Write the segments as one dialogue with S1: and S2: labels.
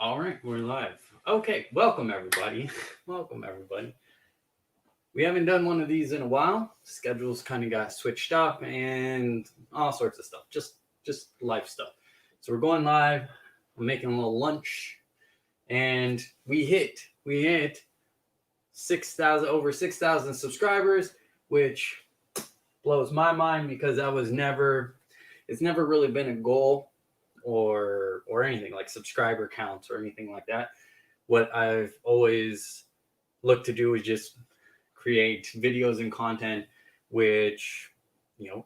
S1: All right, we're live. Okay, welcome everybody. Welcome everybody. We haven't done one of these in a while. Schedules kind of got switched up and all sorts of stuff. Just life stuff. So we're going live. I'm making a little lunch, and we hit 6,000 over 6,000 subscribers, which blows my mind because it's never really been a goal or anything like subscriber counts or anything like that. What I've always looked to do is just create videos and content which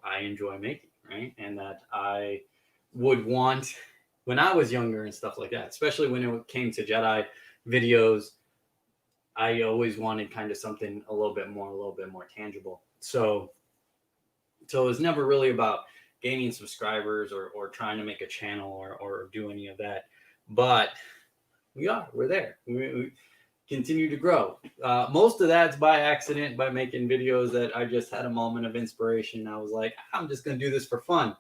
S1: I enjoy making, right? And that I would want when I was younger and stuff like that, especially when it came to Jedi videos. I always wanted kind of something a little bit more tangible. So it was never really about gaining subscribers or trying to make a channel or do any of that. But we're there. We continue to grow. Most of that's by accident, by making videos that I just had a moment of inspiration. I was like, I'm just going to do this for fun.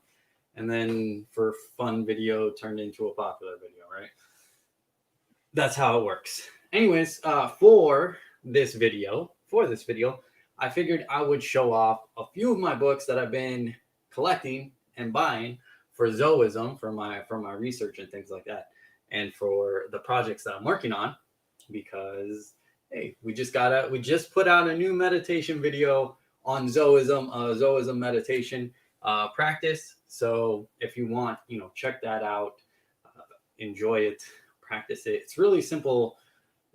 S1: And then for fun video turned into a popular video, right? That's how it works. Anyways, for this video, I figured I would show off a few of my books that I've been collecting and buying for Zoism, for my research and things like that, and for the projects that I'm working on. Because hey, we just put out a new meditation video on Zoism, Zoism meditation practice. So if you want, check that out, enjoy it, practice it. It's really simple.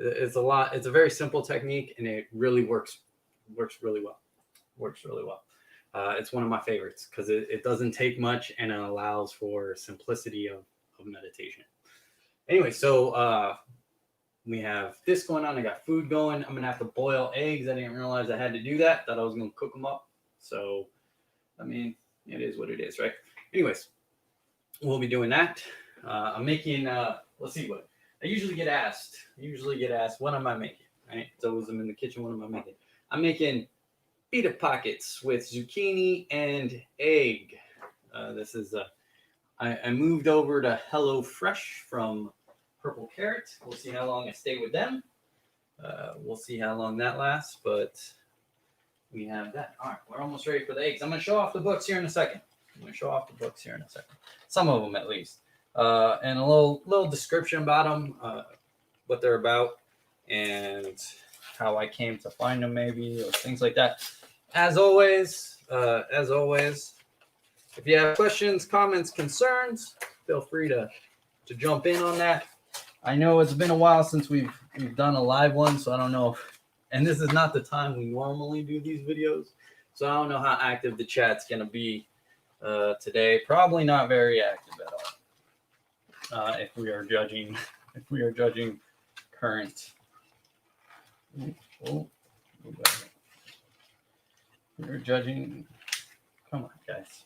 S1: It's a very simple technique, and it really works really well. It's one of my favorites because it doesn't take much, and it allows for simplicity of meditation. Anyway, so we have this going on. I got food going. I'm gonna have to boil eggs. I didn't realize I had to do that. Thought I was gonna cook them up. So, I mean, it is what it is, right? Anyways, we'll be doing that. I'm making. Let's see what I usually get asked. What am I making? Right? So as I'm in the kitchen, what am I making? I'm making pita pockets with zucchini and egg. This is I moved over to HelloFresh from Purple Carrot. We'll see how long I stay with them. We'll see how long that lasts, but we have that. All right, we're almost ready for the eggs. I'm going to show off the books here in a second. Some of them at least. And a little description about them, what they're about, and how I came to find them, maybe, or things like that. As always, if you have questions, comments, concerns, feel free to jump in on that. I know it's been a while since we've done a live one, so I don't know and this is not the time we normally do these videos, so I don't know how active the chat's going to be today. Probably not very active at all. If we are judging current. We're judging. Come on, guys.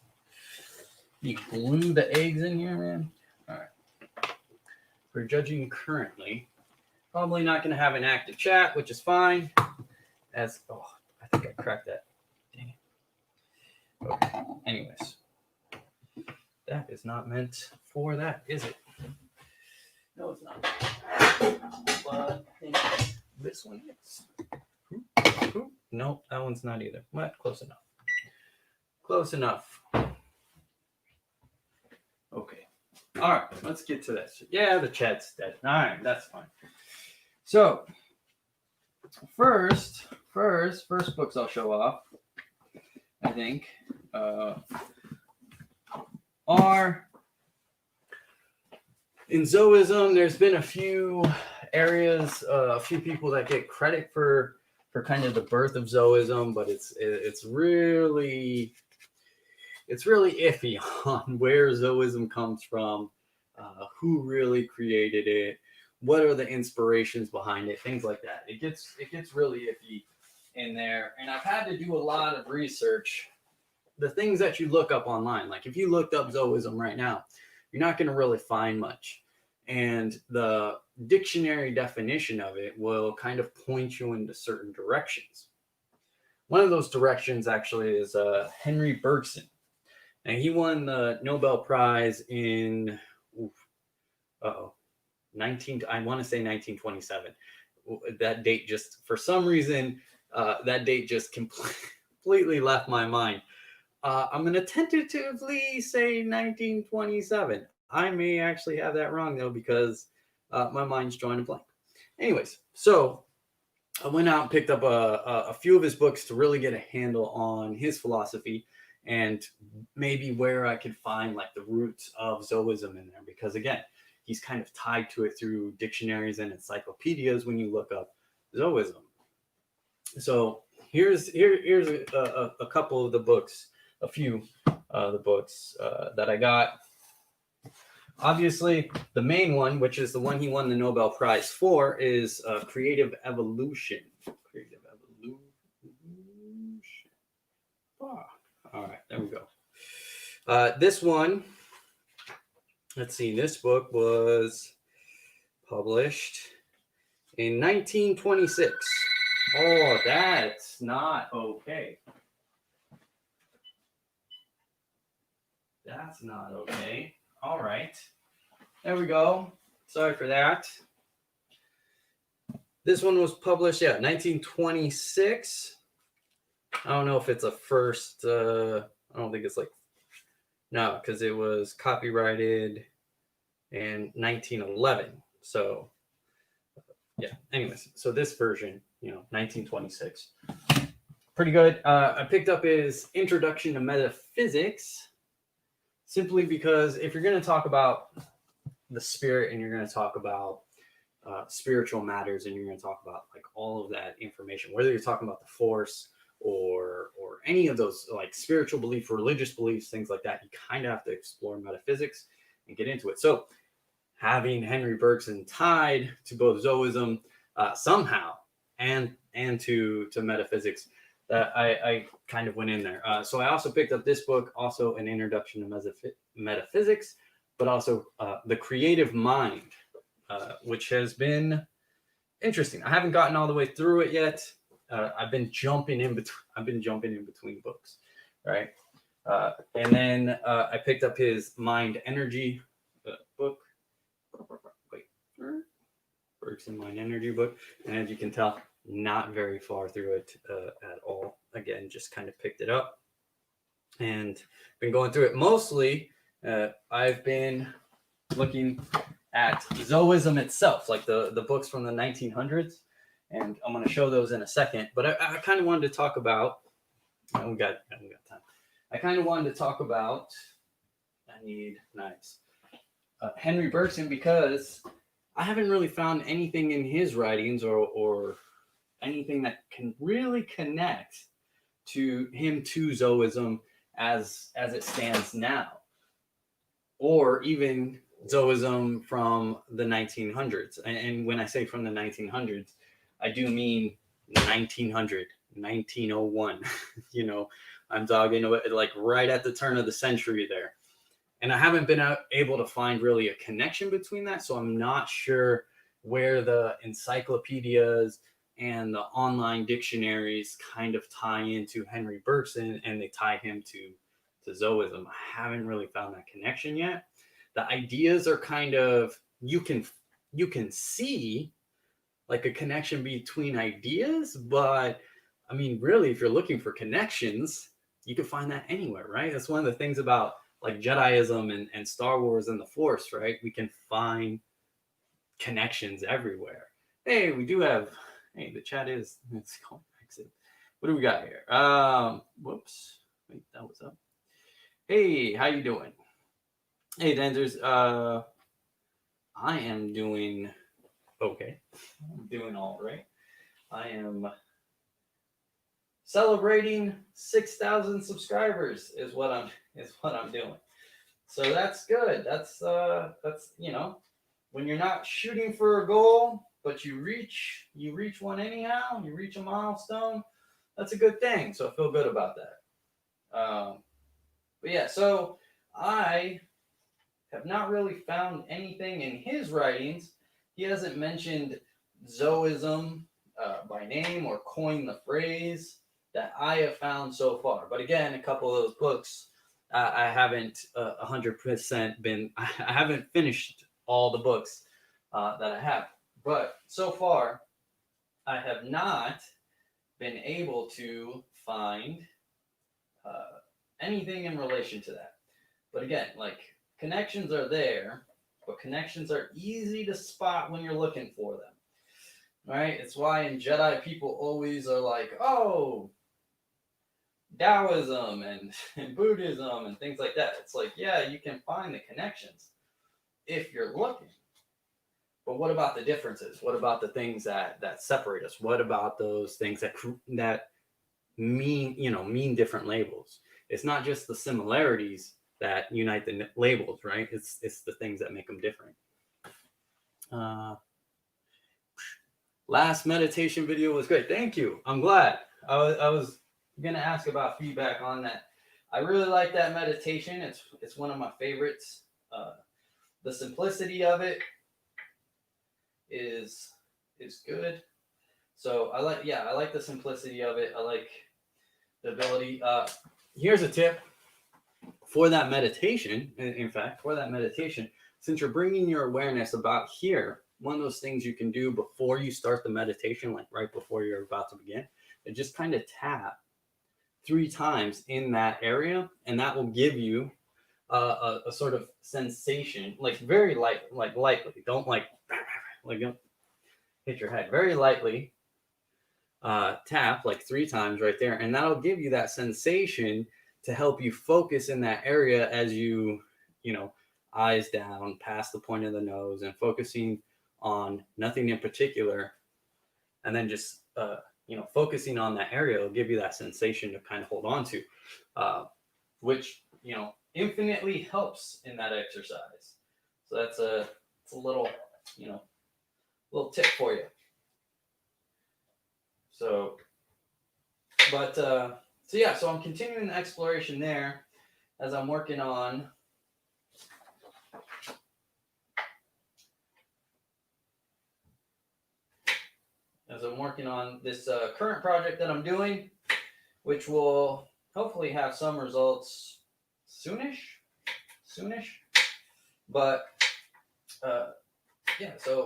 S1: You glue the eggs in here, man. All right. We're judging currently. Probably not going to have an active chat, which is fine. I think I cracked that. Dang it. Okay. Anyways, that is not meant for that, is it? No, it's not. But I think this one is. No, that one's not either. But close enough. Okay. All right, let's get to this. Yeah, the chat's dead. All right, that's fine. So, first books I'll show off, I think, are in Zoism. There's been a few areas, a few people that get credit for kind of the birth of Zoism, but it's really iffy on where Zoism comes from, who really created it, what are the inspirations behind it, things like that. It gets really iffy in there, and I've had to do a lot of research. The things that you look up online, like if you looked up Zoism right now, you're not going to really find much, and the dictionary definition of it will kind of point you into certain directions. One of those directions actually is Henry Bergson, and he won the Nobel Prize in I want to say 1927. That date just, for some reason, that date just completely left my mind. I'm going to tentatively say 1927. I may actually have that wrong, though, because my mind's drawing a blank. Anyways, so I went out and picked up a few of his books to really get a handle on his philosophy and maybe where I could find like the roots of Zoism in there. Because again, he's kind of tied to it through dictionaries and encyclopedias when you look up Zoism. So here's a couple of the books, a few of the books that I got. Obviously, the main one, which is the one he won the Nobel Prize for, is Creative Evolution. Creative Evolution. Ah, all right, there we go. This one, let's see, this book was published in 1926. Oh, that's not okay. That's not okay. All right. There we go. Sorry for that. This one was published, 1926. I don't know if it's a first. I don't think it's like, no, because it was copyrighted in 1911. So, yeah. Anyways, so this version, 1926. Pretty good. I picked up his Introduction to Metaphysics simply because if you're going to talk about the spirit and you're going to talk about spiritual matters and you're going to talk about like all of that information, whether you're talking about the force or any of those like spiritual belief, religious beliefs, things like that, you kind of have to explore metaphysics and get into it. So having Henry Bergson tied to both Zoism somehow and to metaphysics, I kind of went in there. So I also picked up this book, also an introduction to metaphysics, but also The Creative Mind, which has been interesting. I haven't gotten all the way through it yet. I've been jumping in between books, right? And then I picked up his Mind Energy book. Wait, Bergson Mind Energy book, and as you can tell, not very far through it at all. Again, just kind of picked it up and been going through it. Mostly, I've been looking at Zoism itself, like the books from the 1900s, and I'm going to show those in a second. But I kind of wanted to talk about. We got time. I kind of wanted to talk about. I need knives. Henry Bergson, because I haven't really found anything in his writings or anything that can really connect to him to Zoism as it stands now, or even Zoism from the 1900s. And when I say from the 1900s, I do mean 1900, 1901. I'm talking about like right at the turn of the century there. And I haven't been able to find really a connection between that. So I'm not sure where the encyclopedias and the online dictionaries kind of tie into Henry Bergson and they tie him to Zoism. I haven't really found that connection yet. The ideas are kind of, you can see like a connection between ideas, but I mean, really, if you're looking for connections, you can find that anywhere, right? That's one of the things about like Jediism and Star Wars and the Force, right? We can find connections everywhere. Hey, we do have, the chat is, it's going exit. What do we got here? Whoops. Wait, that was up. Hey, how you doing? Hey, Denzers. I am doing okay. I'm doing all right. I am celebrating 6,000 subscribers is what I'm doing. So that's good. That's when you're not shooting for a goal, but you reach one anyhow, you reach a milestone, that's a good thing. So I feel good about that. But yeah, so I have not really found anything in his writings. He hasn't mentioned Zoism by name or coined the phrase that I have found so far. But again, a couple of those books, I haven't 100% been, I haven't finished all the books that I have. But so far, I have not been able to find anything in relation to that. But again, like connections are there, but connections are easy to spot when you're looking for them. Right? It's why in Jedi people always are like, oh, Taoism and Buddhism and things like that. It's like, yeah, you can find the connections if you're looking. But what about the differences? What about the things that separate us? What about those things that mean different labels? It's not just the similarities that unite the labels, right? It's the things that make them different. Last meditation video was great. Thank you. I'm glad. I was gonna ask about feedback on that. I really like that meditation. It's one of my favorites. The simplicity of it is good. So I like the simplicity of it. I like the ability. Here's a tip for that meditation. In fact, for that meditation, since you're bringing your awareness about here, one of those things you can do before you start the meditation, like right before you're about to begin, is just kind of tap 3 times in that area, and that will give you a sort of sensation, like very lightly. Don't don't hit your head. Very lightly tap like 3 times right there, and that'll give you that sensation to help you focus in that area as you eyes down past the point of the nose and focusing on nothing in particular, and then just focusing on that area will give you that sensation to kind of hold on to, which infinitely helps in that exercise. So it's a little little tip for you. So I'm continuing the exploration there as I'm working on this current project that I'm doing, which will hopefully have some results soonish. But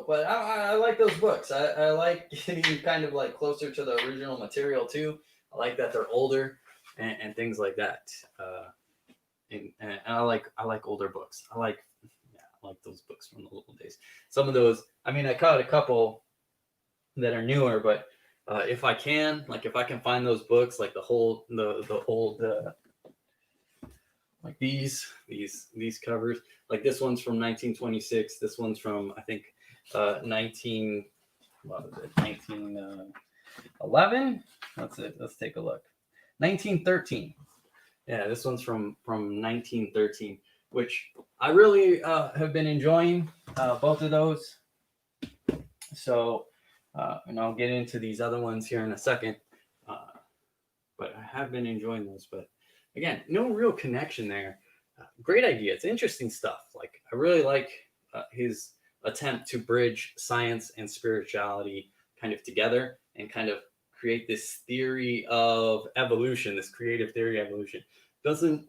S1: but I like those books. I like getting kind of like closer to the original material too. I like that they're older and things like that. And I like older books. I like those books from the old days. Some of those, I caught a couple that are newer, but if I can find those books, like the old like these covers, like this one's from 1926. This one's from I think 1911. Let's take a look. 1913. Yeah, this one's from 1913, which I really have been enjoying both of those. So, and I'll get into these other ones here in a second. But I have been enjoying those. But again, no real connection there. Great idea. It's interesting stuff. Like I really like his attempt to bridge science and spirituality kind of together and kind of create this theory of evolution, this creative theory of evolution. Doesn't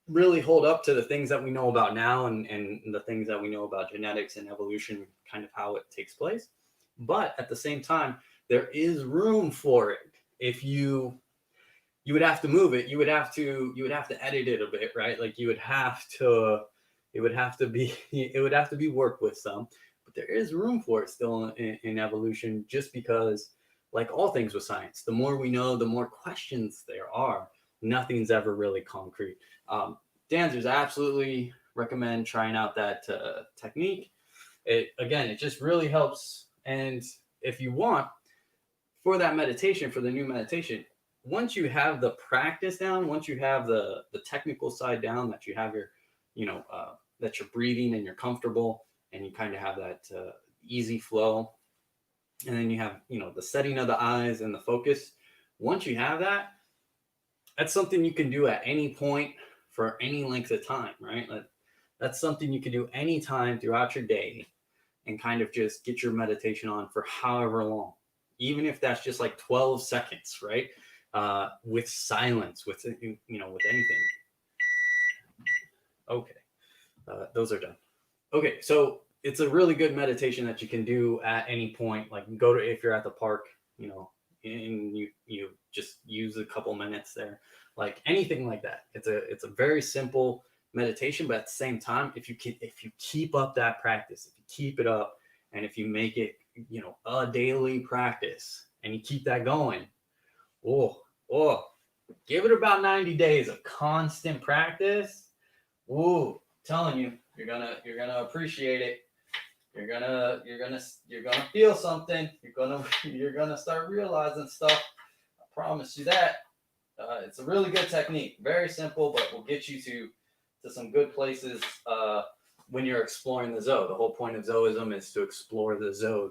S1: really hold up to the things that we know about now and the things that we know about genetics and evolution, kind of how it takes place. But at the same time, there is room for it. If you would have to move it, you would have to edit it a bit, right? Like it would have to be worked with some, but there is room for it still in evolution, just because, like all things with science, the more we know, the more questions there are. Nothing's ever really concrete. Dancers, absolutely recommend trying out that technique. It just really helps. And if you want, for that meditation, for the new meditation, once you have the practice down, once you have the technical side down, that you have your, that you're breathing and you're comfortable and you kind of have that easy flow, and then you have, the setting of the eyes and the focus. Once you have that, that's something you can do at any point for any length of time, right? That's something you can do anytime throughout your day and kind of just get your meditation on for however long, even if that's just like 12 seconds, right? With silence, with anything. Okay, those are done. Okay, so it's a really good meditation that you can do at any point. Like go to, if you're at the park, you know, and you just use a couple minutes there, like anything like that. It's a very simple meditation, but at the same time, if you keep up that practice, if you keep it up, and if you make it, you know, a daily practice, and you keep that going, oh, give it about 90 days of constant practice. Ooh, telling you, you're gonna appreciate it. You're gonna feel something. You're gonna start realizing stuff. I promise you that. It's a really good technique. Very simple, but will get you to some good places when you're exploring the Zoe. The whole point of Zoism is to explore the Zoe,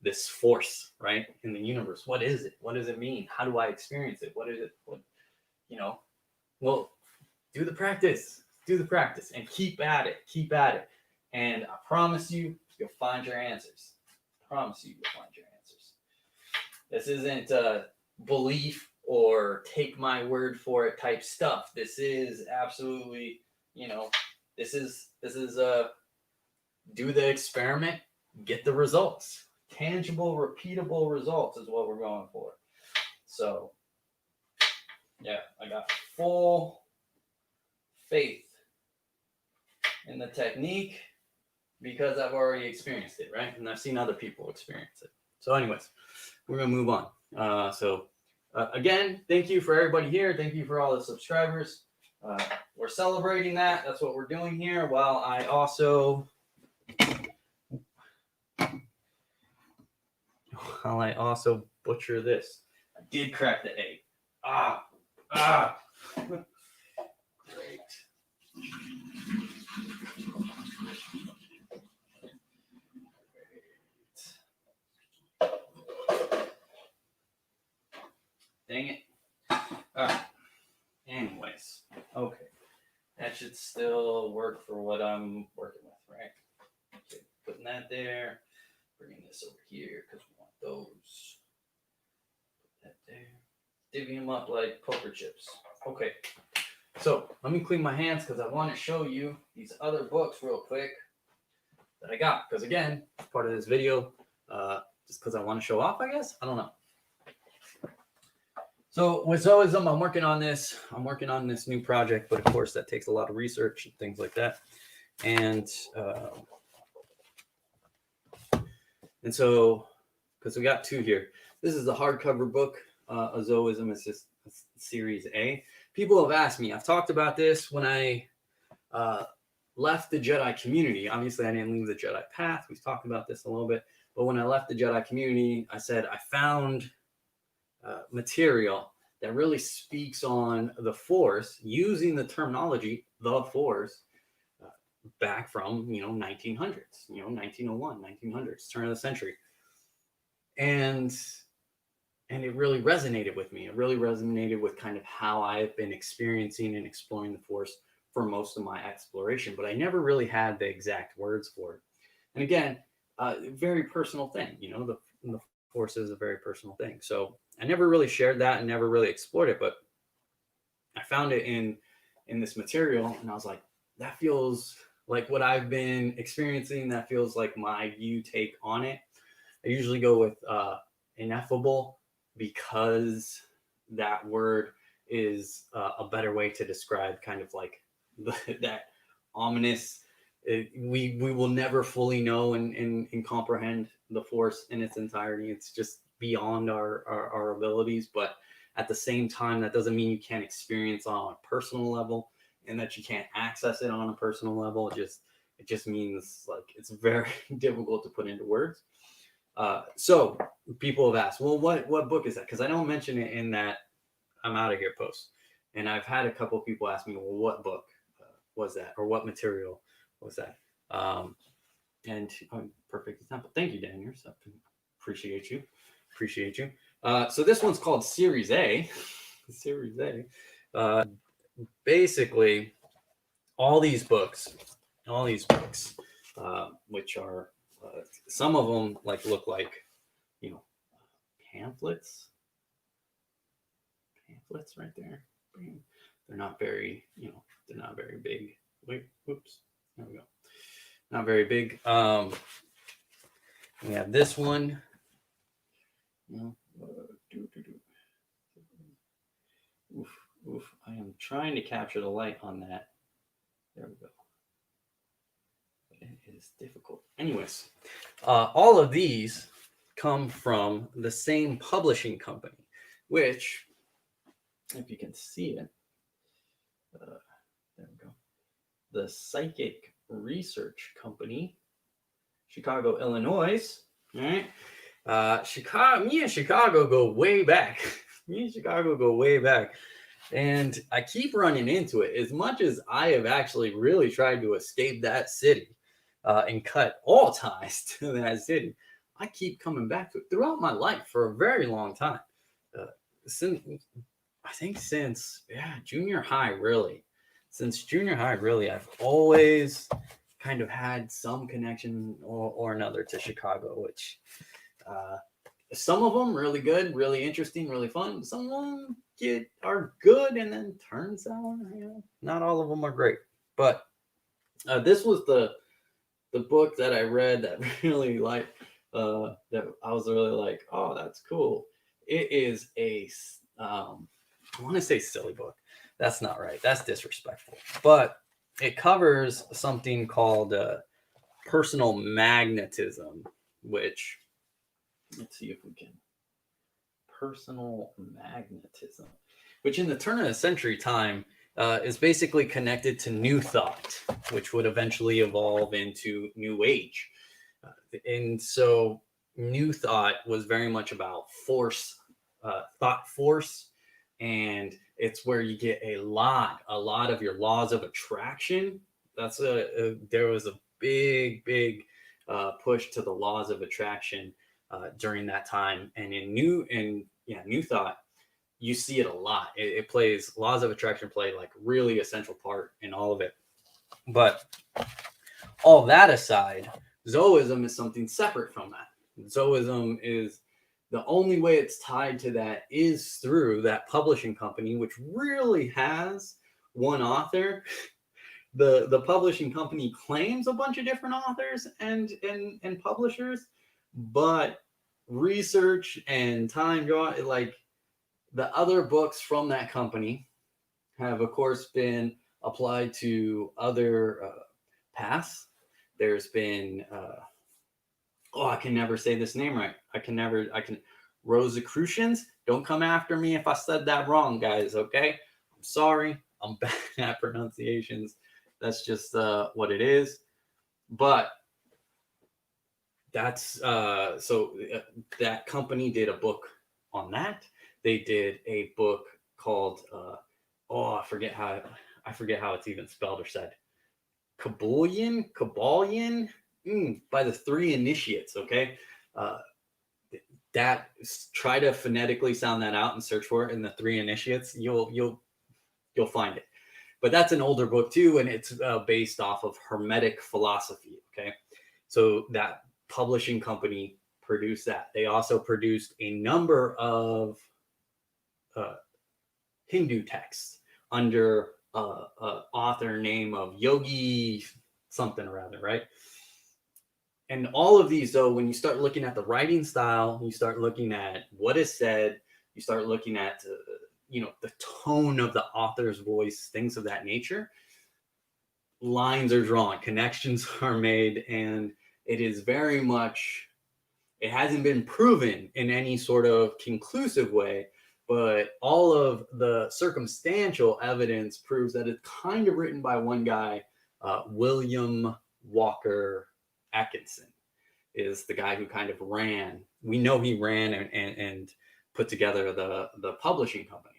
S1: this force, right, in the universe. What is it? What does it mean? How do I experience it? What is it? What, you know? Well, do the practice. Do the practice and keep at it. Keep at it. And I promise you, you'll find your answers. I promise you'll find your answers. This isn't belief or take my word for it type stuff. This is absolutely, you know, this is do the experiment, get the results. Tangible, repeatable results is what we're going for. So, yeah, I got full faith in the technique because I've already experienced it, right? And I've seen other people experience it. So anyways, we're going to move on. Again, thank you for everybody here. Thank you for all the subscribers. We're celebrating that. That's what we're doing here. While I also butcher this. I did crack the egg. Great. Dang it. All right. Anyways, okay. That should still work for what I'm working with, right? Okay, putting that there. Bringing this over here because we want those. Put that there. Divvying them up like poker chips. Okay. So let me clean my hands because I want to show you these other books real quick that I got. Because again, part of this video, just because I want to show off, I guess. I don't know. So with Zoism, I'm working on this. I'm working on this new project, but of course that takes a lot of research and things like that. And so, because we got two here. This is the hardcover book. A Zoism is just Series A. People have asked me. I've talked about this when I left the Jedi community. Obviously, I didn't leave the Jedi path. We've talked about this a little bit. But when I left the Jedi community, I said I found material that really speaks on the Force using the terminology the Force back from 1900s, 1901, 1900s, turn of the century, and it really resonated with me. It really resonated with kind of how I've been experiencing and exploring the Force for most of my exploration, but I never really had the exact words for it. And again, very personal thing, the Force is a very personal thing. So I never really shared that and never really explored it, but I found it in this material, and I was like, that feels like what I've been experiencing. That feels like my view take on it. I usually go with ineffable because that word is a better way to describe kind of like that ominous. We will never fully know and comprehend the Force in its entirety. It's just beyond our abilities, but at the same time, that doesn't mean you can't experience on a personal level and that you can't access it on a personal level. It just means like it's very difficult to put into words. So people have asked, well, what book is that? Because I don't mention it in that I'm out of here post. And I've had a couple of people ask me, well, what book was that? Or what material was that? And perfect example. Thank you, Daniel. So appreciate you. So this one's called Series A. Series A. Basically, all these books, which are some of them look like pamphlets right there. They're not very big. Wait, whoops. There we go. not very big. We have this one. Oof, oof. I am trying to capture the light on that. There we go. It is difficult. Anyways, all of these come from the same publishing company, which, if you can see it, there we go. The Psychic Research Company, Chicago, Illinois. All right. Me and Chicago go way back. Me and Chicago go way back. And I keep running into it. As much as I have actually really tried to escape that city and cut all ties to that city, I keep coming back to it throughout my life for a very long time. Since junior high, really. Since junior high, really, I've always kind of had some connection or another to Chicago, which some of them really good, really interesting, really fun. Some of them are good, and then turns out, not all of them are great. But this was the book that I read that really that I was really like, oh, that's cool. It is I want to say silly book. That's not right. That's disrespectful. But it covers something called personal magnetism, which, let's see if we can. Personal magnetism, which in the turn of the century time is basically connected to New Thought, which would eventually evolve into New Age. And so New Thought was very much about force, thought force, and it's where you get a lot of your laws of attraction. That's there was a big push to the laws of attraction during that time, and in New Thought, you see it a lot. It plays, laws of attraction play like really essential part in all of it. But all that aside, Zoism is something separate from that. Zoism is the only way it's tied to that is through that publishing company, which really has one author. The publishing company claims a bunch of different authors and publishers, but research and time draw, like the other books from that company have, of course, been applied to other paths. There's been I can never say this name right. Rosicrucians. Don't come after me if I said that wrong, guys. Okay, I'm sorry. I'm bad at pronunciations. That's just what it is. But that's that company did a book on that. They did a book called I forget how it's even spelled or said. Kabbalion, by the Three Initiates. Okay, that, try to phonetically sound that out and search for it in the Three Initiates. You'll find it. But that's an older book too, and it's based off of Hermetic philosophy. Okay, so that publishing company produced that. They also produced a number of Hindu texts under author name of Yogi something or other, right? And all of these, though, when you start looking at the writing style, you start looking at what is said, you start looking at the tone of the author's voice, things of that nature. Lines are drawn, connections are made, and it is very much, it hasn't been proven in any sort of conclusive way, but all of the circumstantial evidence proves that it's kind of written by one guy, William Walker Atkinson is the guy who kind of ran. We know he ran and put together the publishing company.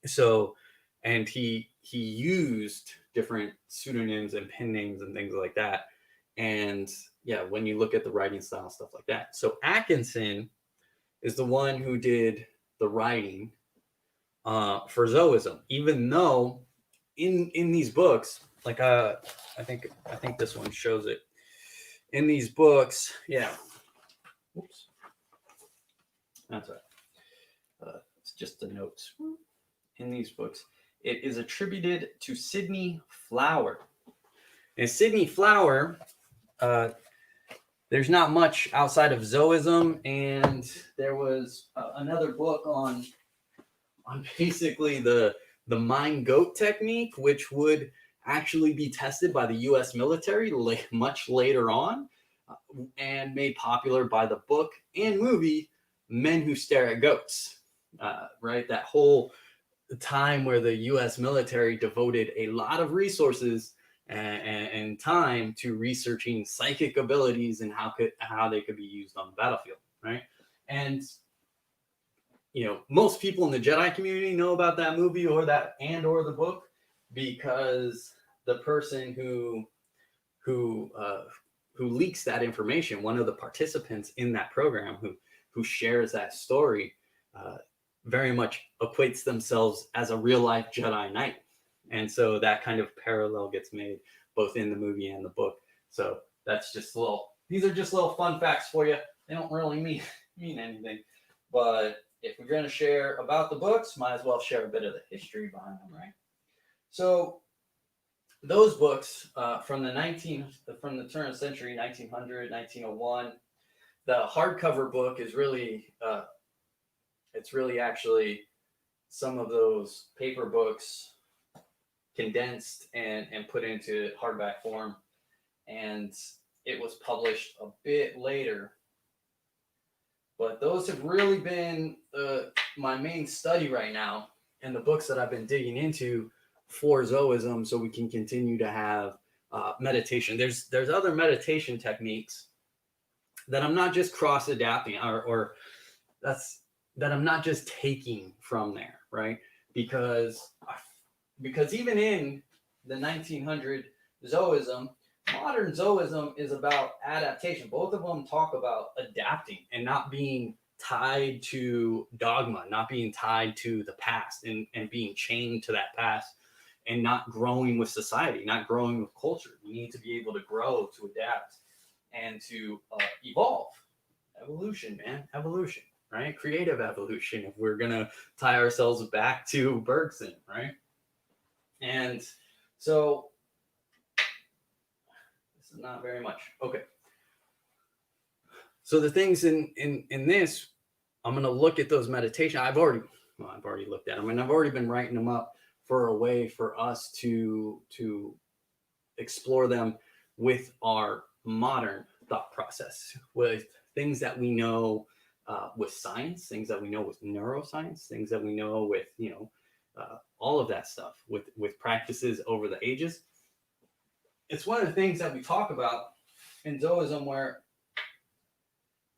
S1: So, and he used different pseudonyms and pen names and things like that. And yeah, when you look at the writing style, stuff like that. So Atkinson is the one who did the writing for Zoism, even though in these books, like I think this one shows it. In these books, yeah. Oops. That's right. It's just the notes. In these books, it is attributed to Sidney Flower. And Sidney Flower, there's not much outside of Zoism, and there was another book on basically the mind goat technique, which would actually be tested by the U.S. military much later on, and made popular by the book and movie Men Who Stare at Goats. Right, that whole time where the U.S. military devoted a lot of resources and time to researching psychic abilities and how they could be used on the battlefield, right? And most people in the Jedi community know about that movie or the book, because the person who leaks that information, one of the participants in that program who shares that story, very much equates themselves as a real life Jedi Knight. And so that kind of parallel gets made both in the movie and the book. So that's just these are just little fun facts for you. They don't really mean anything. But if we're going to share about the books, might as well share a bit of the history behind them, right? So those books from the turn of the century, 1900, 1901, the hardcover book is really, it's really actually some of those paper books condensed and put into hardback form. And it was published a bit later. But those have really been my main study right now, and the books that I've been digging into for Zoism, so we can continue to have meditation. There's other meditation techniques that I'm not just cross adapting or that I'm not just taking from there, right? Because even in the 1900 Zoism, modern Zoism is about adaptation. Both of them talk about adapting and not being tied to dogma, not being tied to the past and being chained to that past, and not growing with society, not growing with culture. You need to be able to grow, to adapt, and to evolve. Evolution, man. Evolution, right? Creative evolution, if we're going to tie ourselves back to Bergson, right? And so this is not very much. Okay. So the things in this, I'm going to look at those meditations. I've already looked at them, and I've already been writing them up for a way for us to explore them with our modern thought process, with things that we know with science, things that we know with neuroscience, things that we know with all of that stuff, with practices over the ages. It's one of the things that we talk about in Zoism,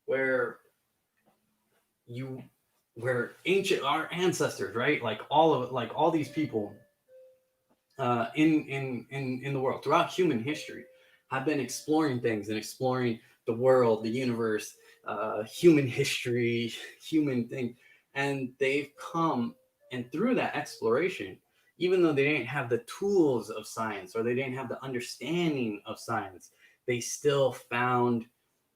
S1: where our ancestors, right? Like all these people in the world throughout human history have been exploring things and exploring the world, the universe, human history, human thing, and they've come, and through that exploration, even though they didn't have the tools of science or they didn't have the understanding of science, they still found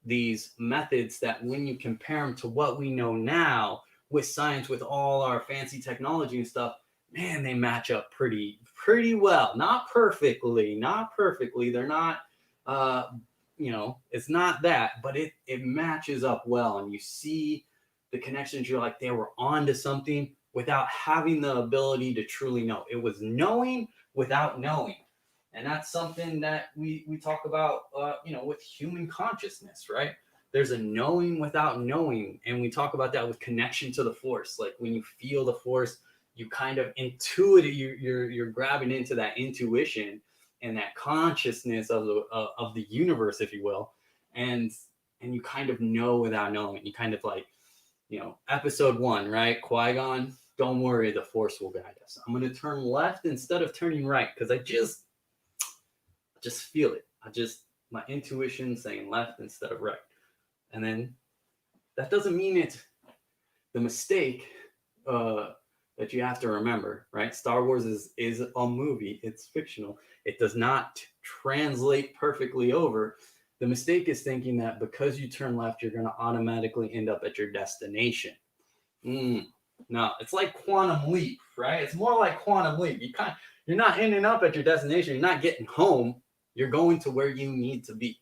S1: these methods that, when you compare them to what we know now with science, with all our fancy technology and stuff, man, they match up pretty well. Not perfectly. They're not, it's not that, but it matches up well. And you see the connections. You're like, they were onto something without having the ability to truly know. It was knowing without knowing. And that's something that we talk about, with human consciousness, right? There's a knowing without knowing. And we talk about that with connection to the force. Like when you feel the force, you kind of intuit it. You're grabbing into that intuition and that consciousness of the universe, if you will. And you kind of know without knowing. You kind of like, episode 1, right? Qui-Gon, don't worry, the force will guide us. I'm going to turn left instead of turning right because I just feel it. My intuition saying left instead of right. And then that doesn't mean it's the mistake that you have to remember, right? Star Wars is a movie. It's fictional. It does not translate perfectly over. The mistake is thinking that because you turn left, you're going to automatically end up at your destination. No, it's like quantum leap, right? It's more like quantum leap. You're not ending up at your destination. You're not getting home. You're going to where you need to be.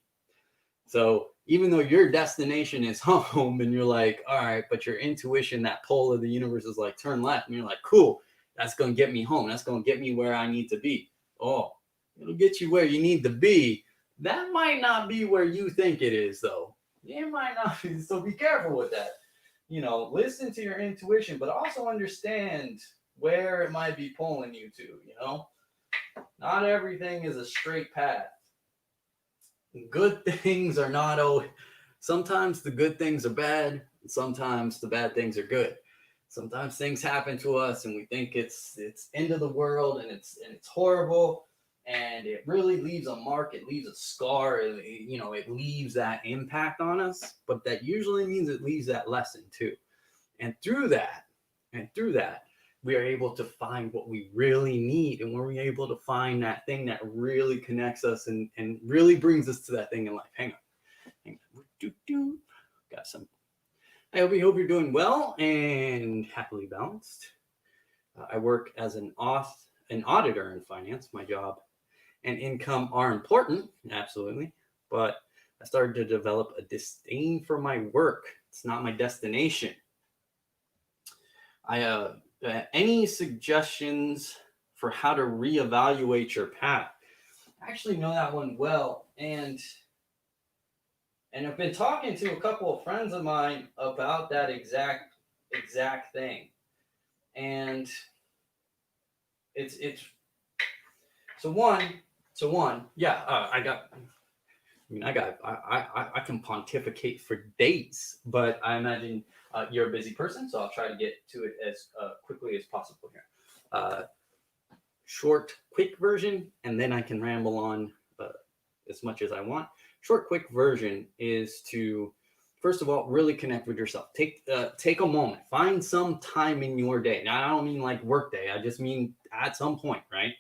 S1: So even though your destination is home and you're like, all right, but your intuition, that pull of the universe is like, turn left. And you're like, cool, that's going to get me home. That's going to get me where I need to be. Oh, it'll get you where you need to be. That might not be where you think it is, though. It might not be. So be careful with that. Listen to your intuition, but also understand where it might be pulling you to. Not everything is a straight path. Good things are not always. Sometimes the good things are bad, and sometimes the bad things are good. Sometimes things happen to us and we think it's end of the world and it's horrible, and it really leaves a mark, it leaves a scar, it leaves that impact on us, but that usually means it leaves that lesson too. And through that, we are able to find what we really need, and we're able to find that thing that really connects us and really brings us to that thing in life. Hang on. Got some. I hope you're doing well and happily balanced. I work as an auditor in finance. My job and income are important, absolutely, but I started to develop a disdain for my work. It's not my destination. Any suggestions for how to reevaluate your path? I actually know that one well, and I've been talking to a couple of friends of mine about that exact thing, and it's so one, yeah. I can pontificate for days, but I imagine you're a busy person, so I'll try to get to it as quickly as possible here. Short, quick version, and then I can ramble on as much as I want. Short, quick version is to, first of all, really connect with yourself. Take a moment. Find some time in your day. Now, I don't mean like work day. I just mean at some point, right?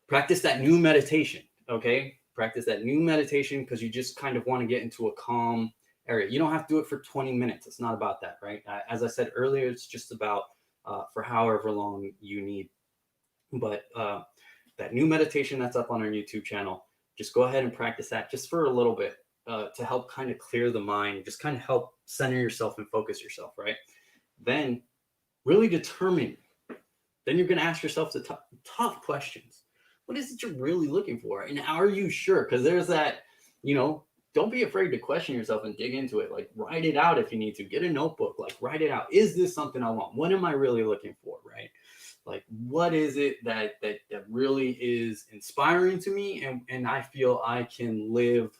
S1: Practice that new meditation, okay? Practice that new meditation because you just kind of want to get into a calm area. You don't have to do it for 20 minutes. It's not about that, right? As I said earlier, it's just about for however long you need. But that new meditation that's up on our YouTube channel, just go ahead and practice that just for a little bit to help kind of clear the mind, just kind of help center yourself and focus yourself, right? Then really determine, then you're going to ask yourself the tough questions. What is it you're really looking for? And are you sure? Because there's that, don't be afraid to question yourself and dig into it. Like write it out if you need to. Get a notebook, like write it out. Is this something I want? What am I really looking for, right? Like what is it that really is inspiring to me and I feel I can live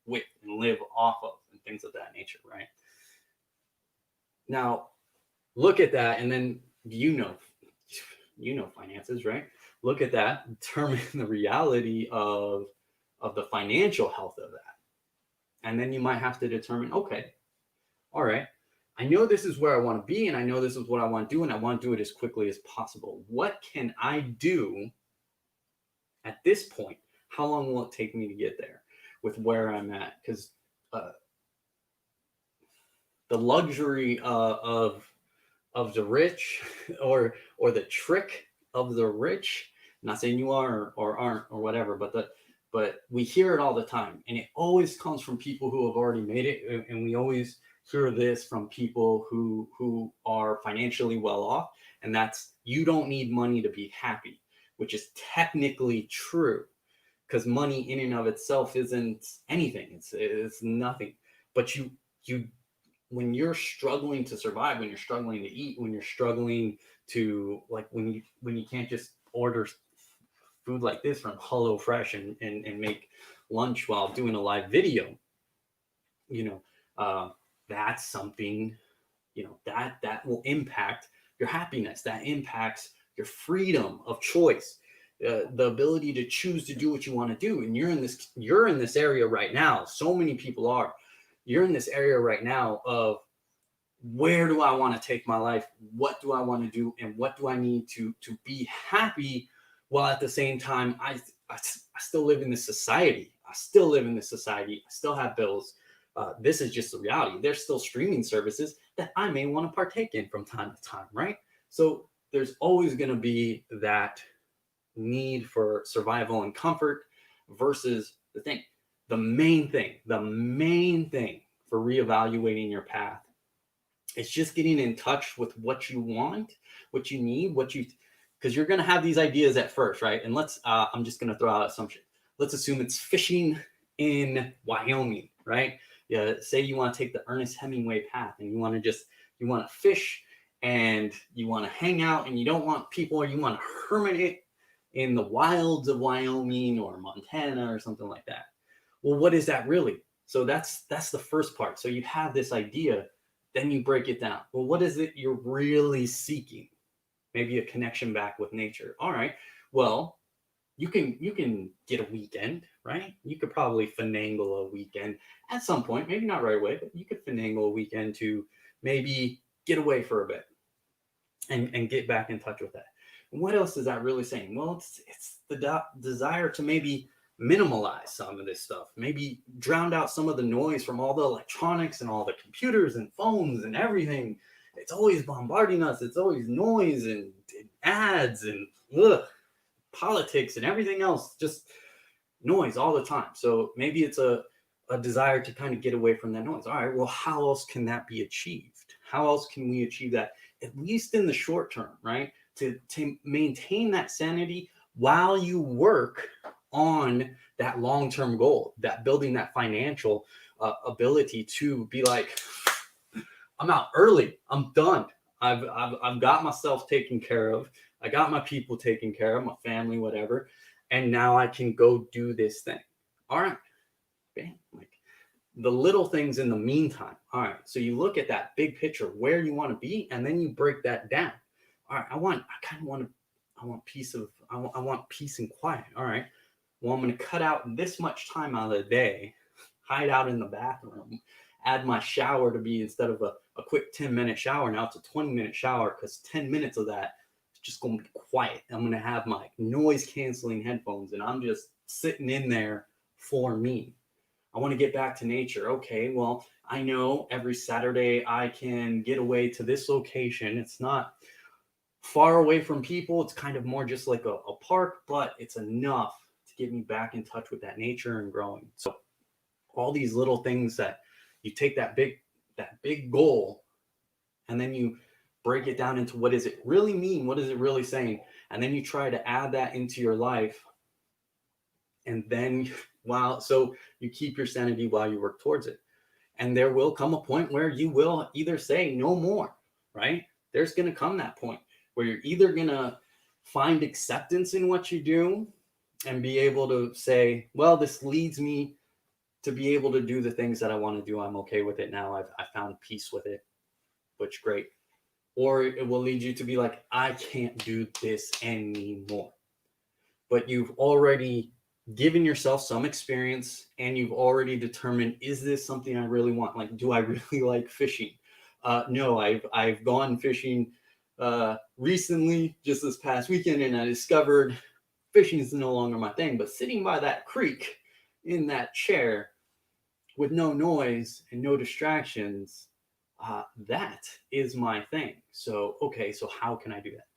S1: with and live off of and things of that nature, right? Now, look at that, and then you know finances, right? Look at that, determine the reality of the financial health of that. And then you might have to determine, okay, all right, I know this is where I want to be, and I know this is what I want to do, and I want to do it as quickly as possible. What can I do at this point? How long will it take me to get there with where I'm at? Because the luxury of the rich or the trick of the rich, I'm not saying you are or aren't or whatever, but we hear it all the time, and it always comes from people who have already made it, and we always hear this from people who are financially well off, and that's, you don't need money to be happy, which is technically true, because money in and of itself isn't anything. It's nothing. But you when you're struggling to survive, when you're struggling to eat, when you're struggling to, like, when you can't just order food like this from HelloFresh and make lunch while doing a live video, that's something, that will impact your happiness. That impacts your freedom of choice, the ability to choose to do what you want to do. And you're in this area right now. So many people are. You're in this area right now of, where do I want to take my life? What do I want to do? And what do I need to be happy, while at the same time, I still live in this society. I still have bills. This is just the reality. There's still streaming services that I may want to partake in from time to time, right? So there's always going to be that need for survival and comfort. versus the main thing for reevaluating your path. It's just getting in touch with what you want, what you need, because you're going to have these ideas at first, right? And I'm just going to throw out an assumption. Let's assume it's fishing in Wyoming, right? Yeah, say you want to take the Ernest Hemingway path and you want to fish and you want to hang out and you don't want people, or you want to hermit in the wilds of Wyoming or Montana or something like that. Well, what is that really? So that's the first part. So you have this idea, then you break it down. Well, what is it you're really seeking? Maybe a connection back with nature. All right. Well, you can get a weekend, right? You could probably finagle a weekend at some point, maybe not right away, but you could finagle a weekend to maybe get away for a bit and get back in touch with that. And what else is that really saying? Well, it's the desire to maybe minimalize some of this stuff, maybe drown out some of the noise from all the electronics and all the computers and phones and everything. It's always bombarding us. It's always noise and ads and politics and everything else, just noise all the time. So maybe it's a desire to kind of get away from that noise. All right, well, how else can that be achieved? How else can we achieve that, at least in the short term, right? To maintain that sanity while you work on that long-term goal, that building that financial ability to be like, I'm out early, I'm done. I've got myself taken care of. I got my people taken care of, my family, whatever. And now I can go do this thing. All right. Bam. Like the little things in the meantime. All right. So you look at that big picture, where you want to be, and then you break that down. All right. I want peace and quiet. All right. Well, I'm going to cut out this much time out of the day, hide out in the bathroom, add my shower to be, instead of a quick 10-minute shower, now it's a 20-minute shower, because 10 minutes of that is just going to be quiet. I'm going to have my noise canceling headphones and I'm just sitting in there for me. I want to get back to nature. Okay, well, I know every Saturday I can get away to this location. It's not far away from people. It's kind of more just like a park, but it's enough to get me back in touch with that nature and growing. So all these little things that you take that big goal, and then you break it down into what does it really mean? What is it really saying? And then you try to add that into your life. And then so you keep your sanity while you work towards it. And there will come a point where you will either say no more, right? There's going to come that point where you're either going to find acceptance in what you do and be able to say, well, this leads me to be able to do the things that I want to do. I'm okay with it now. I found peace with it, which great. Or it will lead you to be like, I can't do this anymore. But you've already given yourself some experience and you've already determined, is this something I really want? Like, do I really like fishing? No, I've gone fishing recently, just this past weekend, and I discovered fishing is no longer my thing. But sitting by that creek in that chair with no noise and no distractions, that is my thing. So, okay, so how can I do that?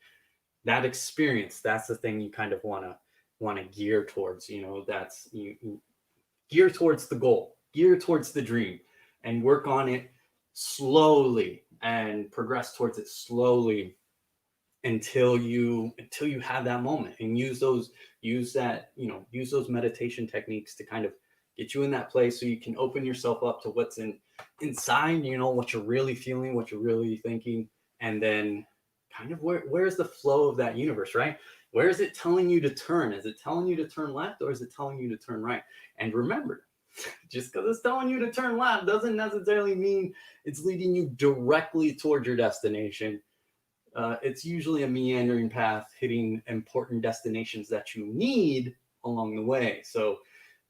S1: That experience, that's the thing you kind of want to gear towards. That's you gear towards the goal, gear towards the dream, and work on it slowly and progress towards it slowly until you have that moment, and use those meditation techniques to kind of get you in that place so you can open yourself up to what's inside, what you're really feeling, what you're really thinking, and then kind of where's the flow of that universe, right? Where is it telling you to turn? Is it telling you to turn left, or is it telling you to turn right? And remember, just because it's telling you to turn left doesn't necessarily mean it's leading you directly toward your destination. It's usually a meandering path hitting important destinations that you need along the way. So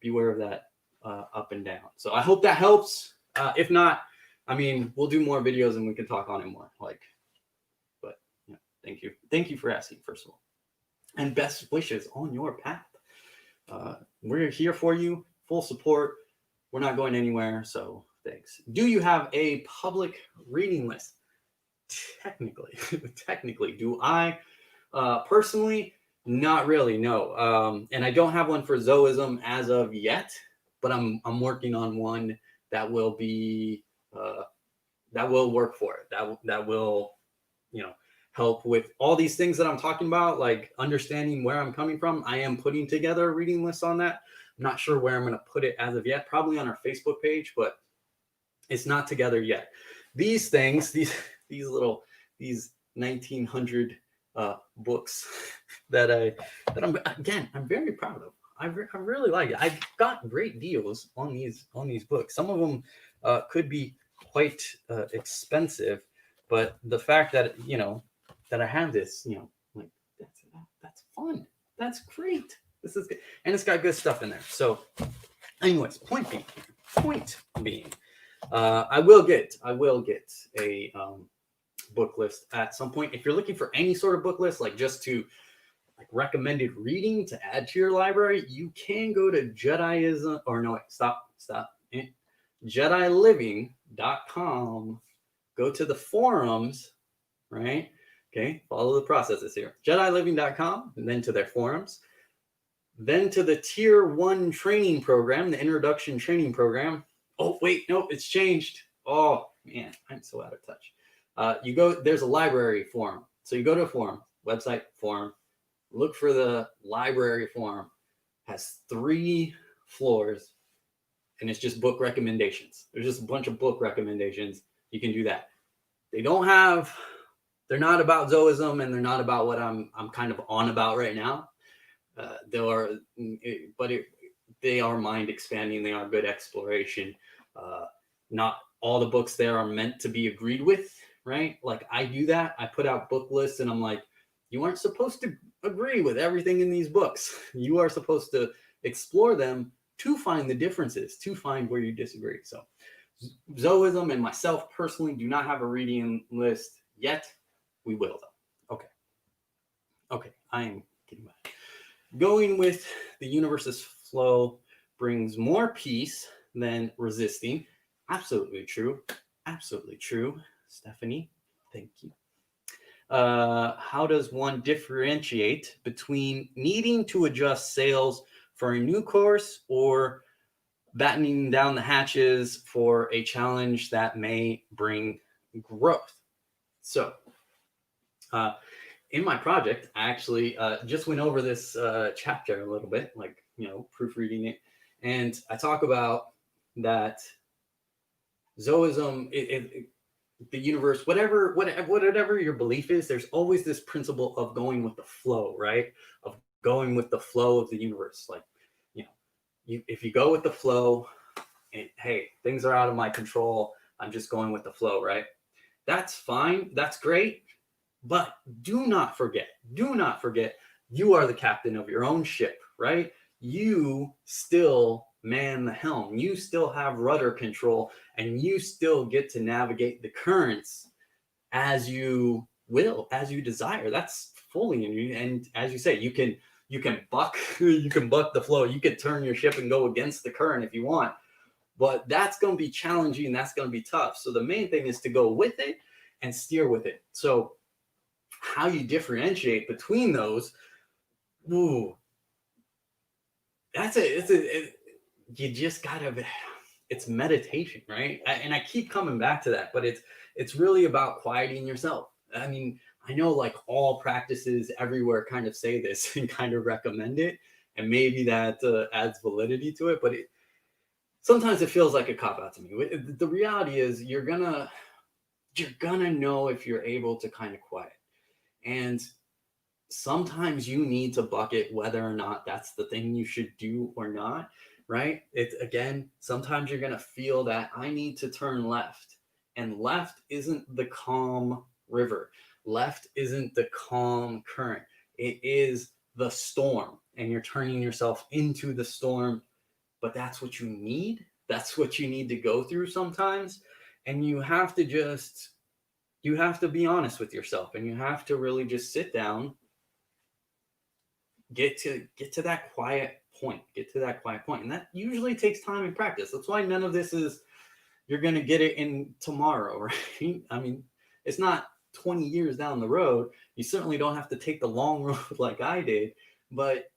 S1: beware of that up and down. So I hope that helps. If not, we'll do more videos and we can talk on it more. But yeah, thank you. Thank you for asking, first of all. And best wishes on your path. We're here for you, full support. We're not going anywhere, so thanks. Do you have a public reading list? Technically, do I personally? Not really, no. And I don't have one for Zoism as of yet, but I'm working on one that will be that will work for it. That will, you know, help with all these things that I'm talking about, like understanding where I'm coming from. I am putting together a reading list on that. I'm not sure where I'm going to put it as of yet, probably on our Facebook page, but it's not together yet. These things, these 1900 books that I'm very proud of. I really like it. I've got great deals on these books. Some of them could be quite expensive, but the fact that that I have this, like that's fun. That's great. This is good, and it's got good stuff in there. So, anyways, point being, I will get a book list at some point. If you're looking for any sort of book list, like just to like recommended reading to add to your library, you can go to Jedism, or no, wait, stop. jediliving.com. Go to the forums, right? Okay, follow the processes here. jediliving.com, and then to their forums. Then to the Tier 1 training program, the introduction training program. Oh, wait, no, it's changed. Oh, man, I'm so out of touch. There's a library forum. So you go to a forum, website, forum, look for the library forum. Has 3 floors, and it's just book recommendations. There's just a bunch of book recommendations. You can do that. They're not about Zoism, and they're not about what I'm kind of on about right now. They are mind expanding. They are good exploration. Not all the books there are meant to be agreed with, right? Like I do that. I put out book lists, and I'm like, you aren't supposed to agree with everything in these books. You are supposed to explore them to find the differences, to find where you disagree. So Zoism and myself personally do not have a reading list yet. We will though. Okay, I am getting back. Going with the universe's flow brings more peace than resisting. Absolutely true. Absolutely true. Stephanie, thank you. How does one differentiate between needing to adjust sails for a new course or battening down the hatches for a challenge that may bring growth? So, in my project, I actually just went over this chapter a little bit, like, proofreading it. And I talk about that Zoism, the universe, whatever your belief is, there's always this principle of going with the flow, right? Of going with the flow of the universe. Like, if you go with the flow, and hey, things are out of my control, I'm just going with the flow, right? That's fine. That's great. But do not forget, you are the captain of your own ship, right? You still man the helm. You still have rudder control, and you still get to navigate the currents as you will, as you desire. That's fully in you. And as you say, you can buck the flow. You can turn your ship and go against the current if you want. But that's going to be challenging. That's going to be tough. So the main thing is to go with it and steer with it. So how you differentiate between those, you just gotta, it's meditation, right? And I keep coming back to that, but it's really about quieting yourself. I mean, I know like all practices everywhere kind of say this and kind of recommend it, and maybe that adds validity to it, but sometimes it feels like a cop-out to me. The reality is you're gonna know if you're able to kind of quiet. And sometimes you need to bucket whether or not that's the thing you should do or not, right? Sometimes you're going to feel that I need to turn left, and left isn't the calm river. Left isn't the calm current. It is the storm, and you're turning yourself into the storm, but that's what you need. That's what you need to go through sometimes. And you have to be honest with yourself, and you have to really just sit down, get to that quiet point, and that usually takes time and practice. That's why none of this is you're going to get it in tomorrow, right? I mean, it's not 20 years down the road. You certainly don't have to take the long road like I did, but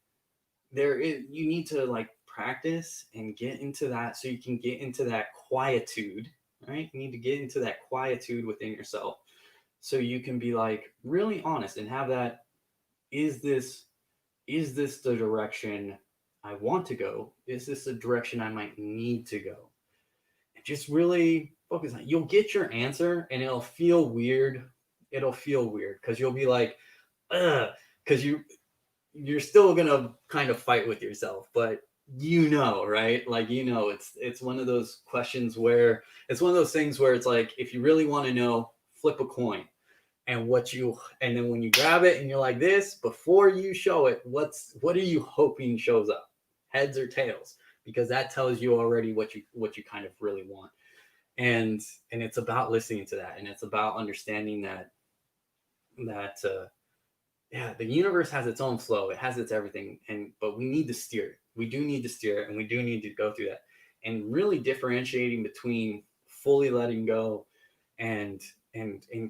S1: you need to like practice and get into that so you can get into that quietude, right? You need to get into that quietude within yourself so you can be like really honest and have that, is this the direction I want to go? Is this the direction I might need to go? And just really focus on it. You'll get your answer and it'll feel weird. It'll feel weird because you'll be like, ugh, because you're still gonna kind of fight with yourself, but right? Like, it's one of those questions where it's one of those things where it's like, if you really want to know, flip a coin. And and then when you grab it and you're like this, before you show it, what are you hoping shows up? Heads or tails? Because that tells you already what you kind of really want. And it's about listening to that, and it's about understanding that the universe has its own flow. It has its everything, but we need to steer it. We do need to steer it, and we do need to go through that. And really differentiating between fully letting go and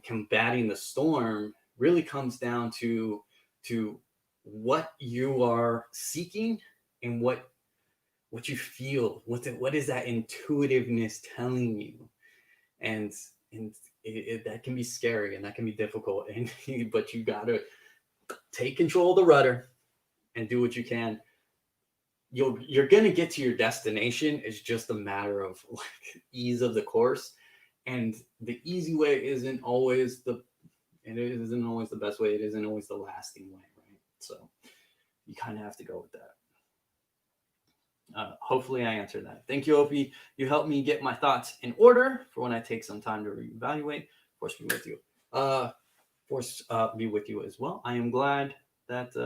S1: combating the storm really comes down to what you are seeking and what you feel. What is that intuitiveness telling you? And that can be scary and that can be difficult. But you gotta take control of the rudder and do what you can. You're gonna get to your destination. It's just a matter of like ease of the course. And the easy way isn't always the best way. It isn't always the lasting way, right? So you kind of have to go with that. Hopefully I answered that. Thank you, Opie. You helped me get my thoughts in order for when I take some time to reevaluate. Force be with you. Be with you as well. I am glad that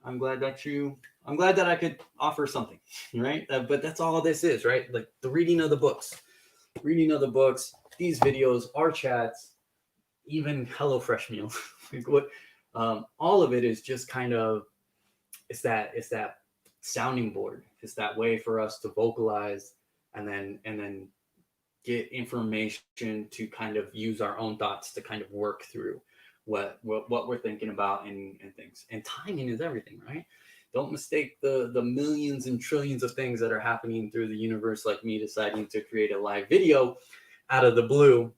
S1: I could offer something, right? But that's all this is, right? Like the reading of the books, these videos, our chats, even HelloFresh meals. All of it is just kind of, it's that sounding board. It's that way for us to vocalize and then get information to kind of use our own thoughts to kind of work through what we're thinking about and things. And timing is everything, right? Don't mistake the millions and trillions of things that are happening through the universe, like me deciding to create a live video out of the blue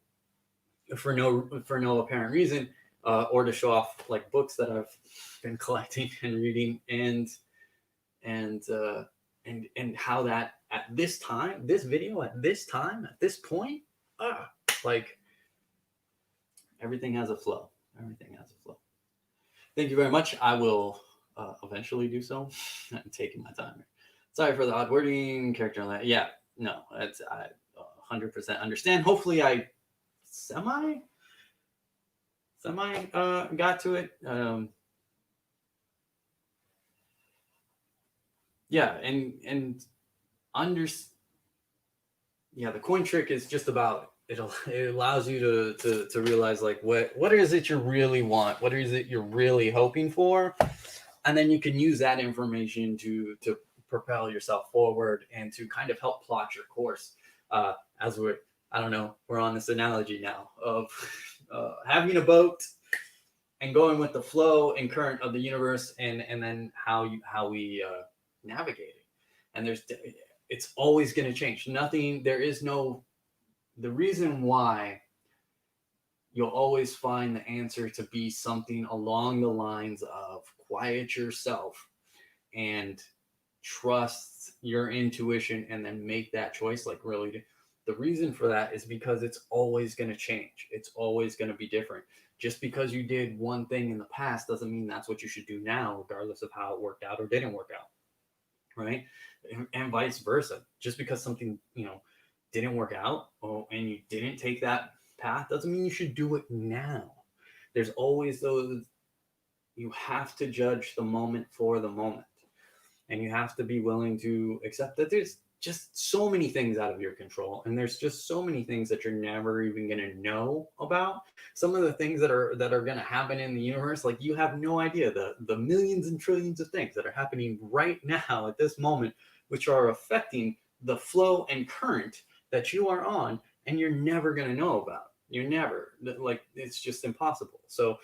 S1: for no apparent reason, or to show off like books that I've been collecting and reading, and how that at this time, this video at this time, at this point, like everything has a flow. Everything has a flow. Thank you very much. I will eventually do so. I'm taking my time here. Sorry for the odd wording, character. Yeah, no, I 100% understand. Hopefully, I semi got to it. Yeah, and the coin trick is just about it allows you to realize like what is it you really want, what is it you're really hoping for, and then you can use that information to propel yourself forward and to kind of help plot your course. As we're on this analogy now of having a boat and going with the flow and current of the universe, and then how we navigate it. And it's always going to change. The reason why you'll always find the answer to be something along the lines of quiet yourself and trust your intuition and then make that choice. Like really, the reason for that is because it's always going to change. It's always going to be different. Just because you did one thing in the past doesn't mean that's what you should do now, regardless of how it worked out or didn't work out. Right? And vice versa. Just because something, didn't work out and you didn't take that path doesn't mean you should do it now. There's always those, you have to judge the moment for the moment. And you have to be willing to accept that there's just so many things out of your control. And there's just so many things that you're never even going to know about. Some of the things that are going to happen in the universe, like you have no idea the millions and trillions of things that are happening right now at this moment, which are affecting the flow and current that you are on, and you're never going to know about. You're never, like, it's just impossible. So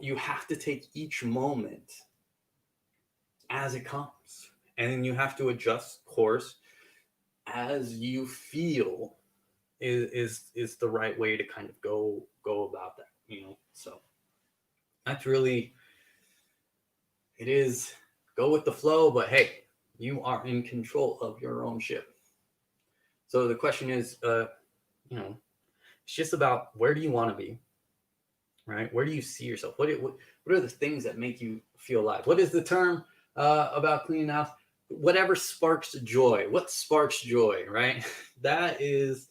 S1: you have to take each moment as it comes, and then you have to adjust course as you feel is the right way to kind of go about that, So that's really, it is, go with the flow, but hey, you are in control of your own ship. So the question is, it's just about, where do you want to be, right? Where do you see yourself? What are the things that make you feel alive? What is the term about cleaning house? Whatever sparks joy. What sparks joy, right? that is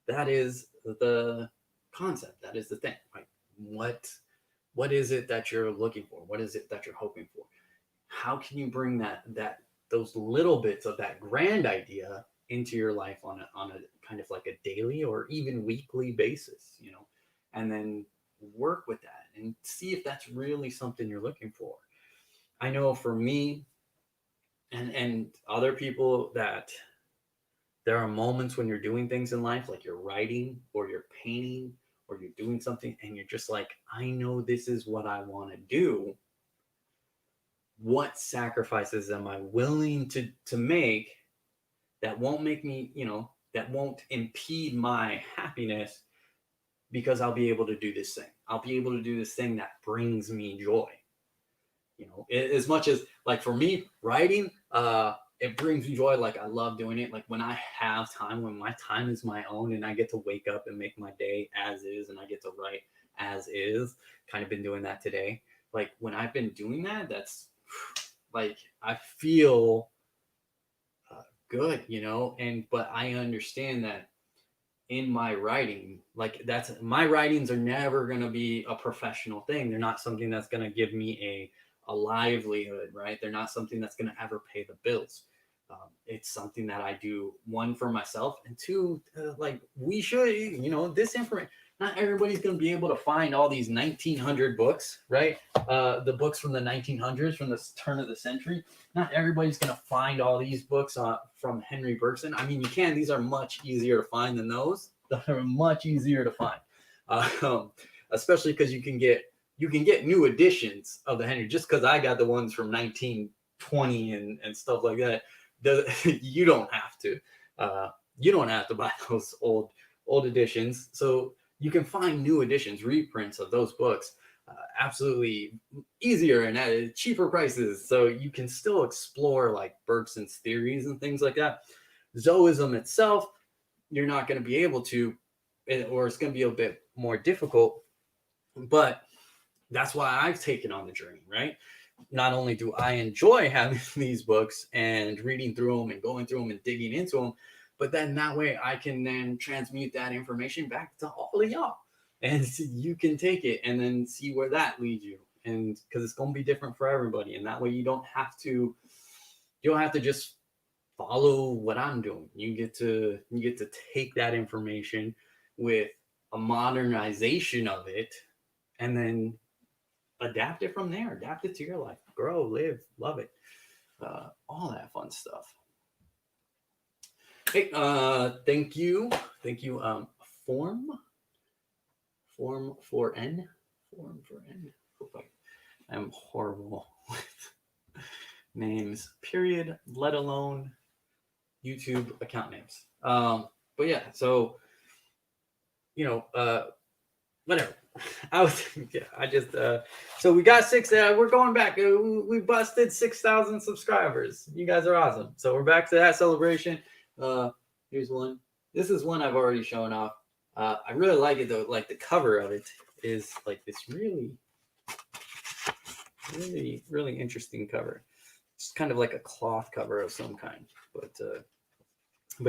S1: the concept. That is the thing, right? What is it that you're looking for? What is it that you're hoping for? How can you bring those little bits of that grand idea into your life on a kind of like a daily or even weekly basis, and then work with that and see if that's really something you're looking for. I know for me and other people, that there are moments when you're doing things in life, like you're writing or you're painting or you're doing something, and you're just like, I know this is what I want to do. What sacrifices am I willing to make that won't make me, that won't impede my happiness, because I'll be able to do this thing. I'll be able to do this thing that brings me joy. As much as, like, for me, writing, it brings me joy. Like, I love doing it. Like, when I have time, when my time is my own and I get to wake up and make my day as is, and I get to write as is, kind of been doing that today. Like, when I've been doing that, that's like, I feel good, but I understand that in my writing, like, my writings are never going to be a professional thing. They're not something that's going to give me a livelihood, right? They're not something that's going to ever pay the bills. It's something that I do, one, for myself, and two, like, we should, this information, not everybody's going to be able to find all these 1900 books, right? The books from the 1900s, from the turn of the century. Not everybody's going to find all these books from Henry Bergson. I mean, you can. These are much easier to find than those. They're much easier to find, especially because you can get new editions of the Henry. Just because I got the ones from 1920 and stuff like that, you don't have to. You don't have to buy those old editions. So you can find new editions, reprints of those books, absolutely easier and at cheaper prices. So you can still explore, like, Bergson's theories and things like that. Zoism itself, you're not going to be able to, or it's going to be a bit more difficult. But that's why I've taken on the journey, right? Not only do I enjoy having these books and reading through them and going through them and digging into them, but then that way I can then transmute that information back to all of y'all, and you can take it and then see where that leads you. And because it's going to be different for everybody, and that way you don't have to just follow what I'm doing. You get to take that information with a modernization of it, and then adapt it from there. Adapt it to your life. Grow, live, love it. All that fun stuff. Hey, thank you. Form for N. I'm horrible with names, period, let alone YouTube account names. But yeah, so, whatever. So we got we're going back. We busted 6,000 subscribers. You guys are awesome. So we're back to that celebration. Here's one. This is one I've already shown off. I really like it though. Like, the cover of it is like this really, really, really interesting cover. It's kind of like a cloth cover of some kind. But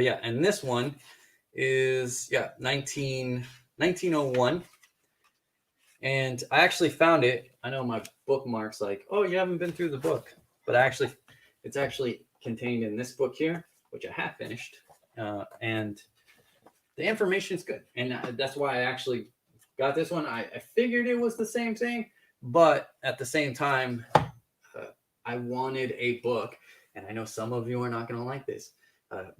S1: yeah, and this one is 1901. And I actually found it. I know my bookmark's like, oh, you haven't been through the book. But it's actually contained in this book here, which I have finished. And the information is good. And that's why I actually got this one. I figured it was the same thing. But at the same time, I wanted a book. And I know some of you are not going to like this.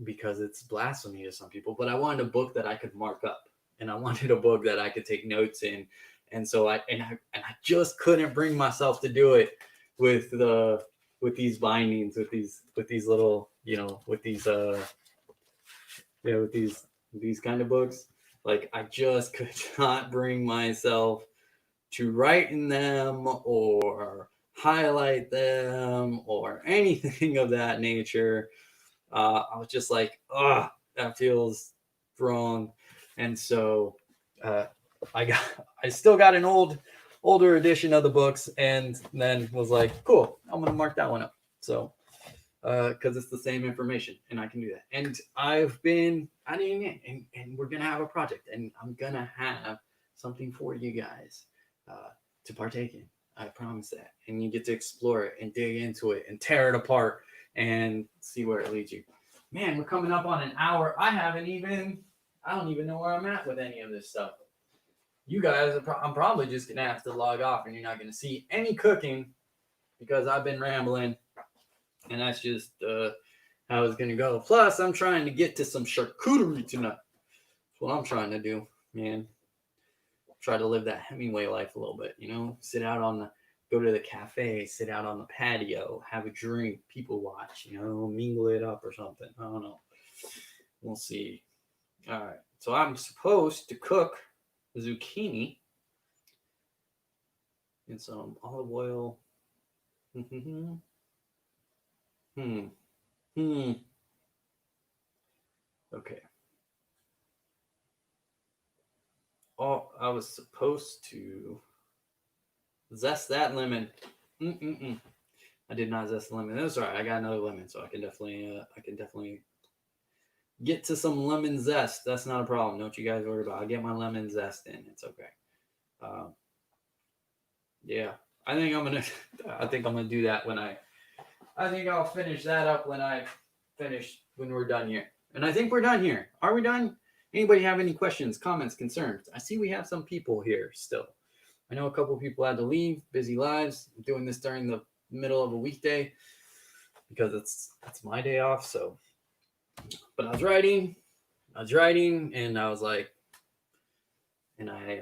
S1: because it's blasphemy to some people. But I wanted a book that I could mark up, and I wanted a book that I could take notes in. And so I just couldn't bring myself to do it with these bindings, with these little, with these with these kind of books. Like, I just could not bring myself to write in them or highlight them or anything of that nature. I was just like, oh, that feels wrong. And so I still got an older edition of the books, and then was like, cool, I'm gonna mark that one up. So because it's the same information and I can do that. And I've been adding it, and we're gonna have a project, and I'm gonna have something for you guys to partake in. I promise that. And you get to explore it and dig into it and tear it apart and see where it leads you. Man, we're coming up on an hour. I don't even know where I'm at with any of this stuff. You guys, I'm probably just gonna have to log off, and you're not gonna see any cooking because I've been rambling. And that's just how it's going to go. Plus, I'm trying to get to some charcuterie tonight. That's what I'm trying to do, man. Try to live that Hemingway life a little bit, go to the cafe, sit out on the patio, have a drink, people watch, mingle it up or something. I don't know. We'll see. All right. So I'm supposed to cook zucchini in some olive oil. Okay. Oh, I was supposed to zest that lemon. I did not zest the lemon. That's all right. I got another lemon, so I can definitely get to some lemon zest. That's not a problem. Don't you guys worry about it. I'll get my lemon zest in. It's okay. Yeah. I think I'm gonna do that I think I'll finish that up when we're done here. And I think we're done here. Are we done? Anybody have any questions, comments, concerns? I see we have some people here still. I know a couple of people had to leave, busy lives. I'm doing this during the middle of a weekday because it's my day off. So, but I was writing, and I was like, and I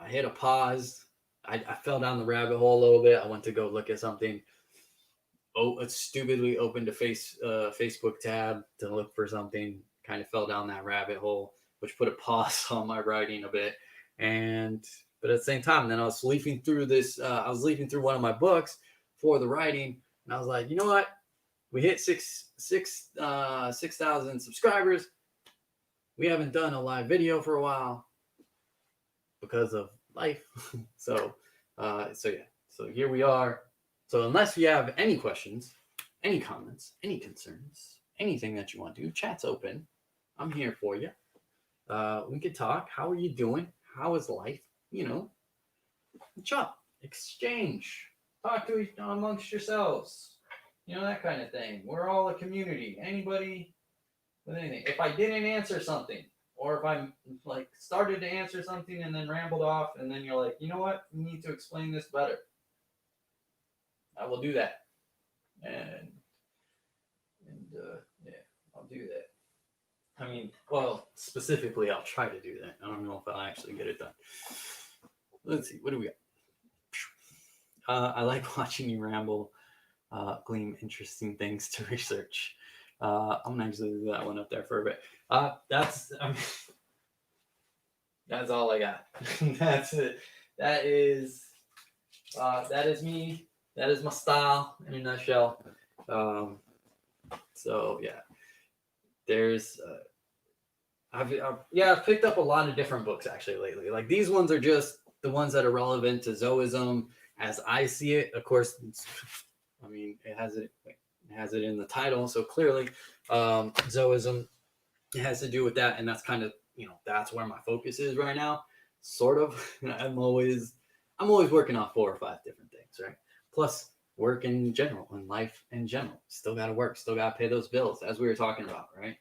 S1: hit a pause. I fell down the rabbit hole a little bit. I went to go look at something. Oh, it stupidly opened a Facebook tab to look for something. Kind of fell down that rabbit hole, which put a pause on my writing a bit. But at the same time, then I was leafing through one of my books for the writing, and I was like, you know what? We hit 6,000 subscribers. We haven't done a live video for a while because of life. So here we are. So unless you have any questions, any comments, any concerns, anything that you want to do, chat's open. I'm here for you. We could talk. How are you doing? How is life? Chat, exchange, talk to amongst yourselves. That kind of thing. We're all a community. Anybody with anything. If I didn't answer something, or if I'm started to answer something and then rambled off, and then you're like, you know what? You need to explain this better. I will do that. And yeah, I'll do that. I mean, well, specifically, I'll try to do that. I don't know if I'll actually get it done. Let's see. What do we got? I like watching you ramble, glean interesting things to research. I'm gonna actually leave that one up there for a bit. That's all I got. That's it. That is me. That is my style in a nutshell. So yeah, there's I've picked up a lot of different books actually lately. Like, these ones are just the ones that are relevant to Zoism as I see it. Of course, it has it in the title, so clearly Zoism has to do with that, and that's kind of that's where my focus is right now. Sort of. I'm always working on 4 or 5 different things, right? Plus work in general and life in general. Still got to work, still got to pay those bills, as we were talking about, right?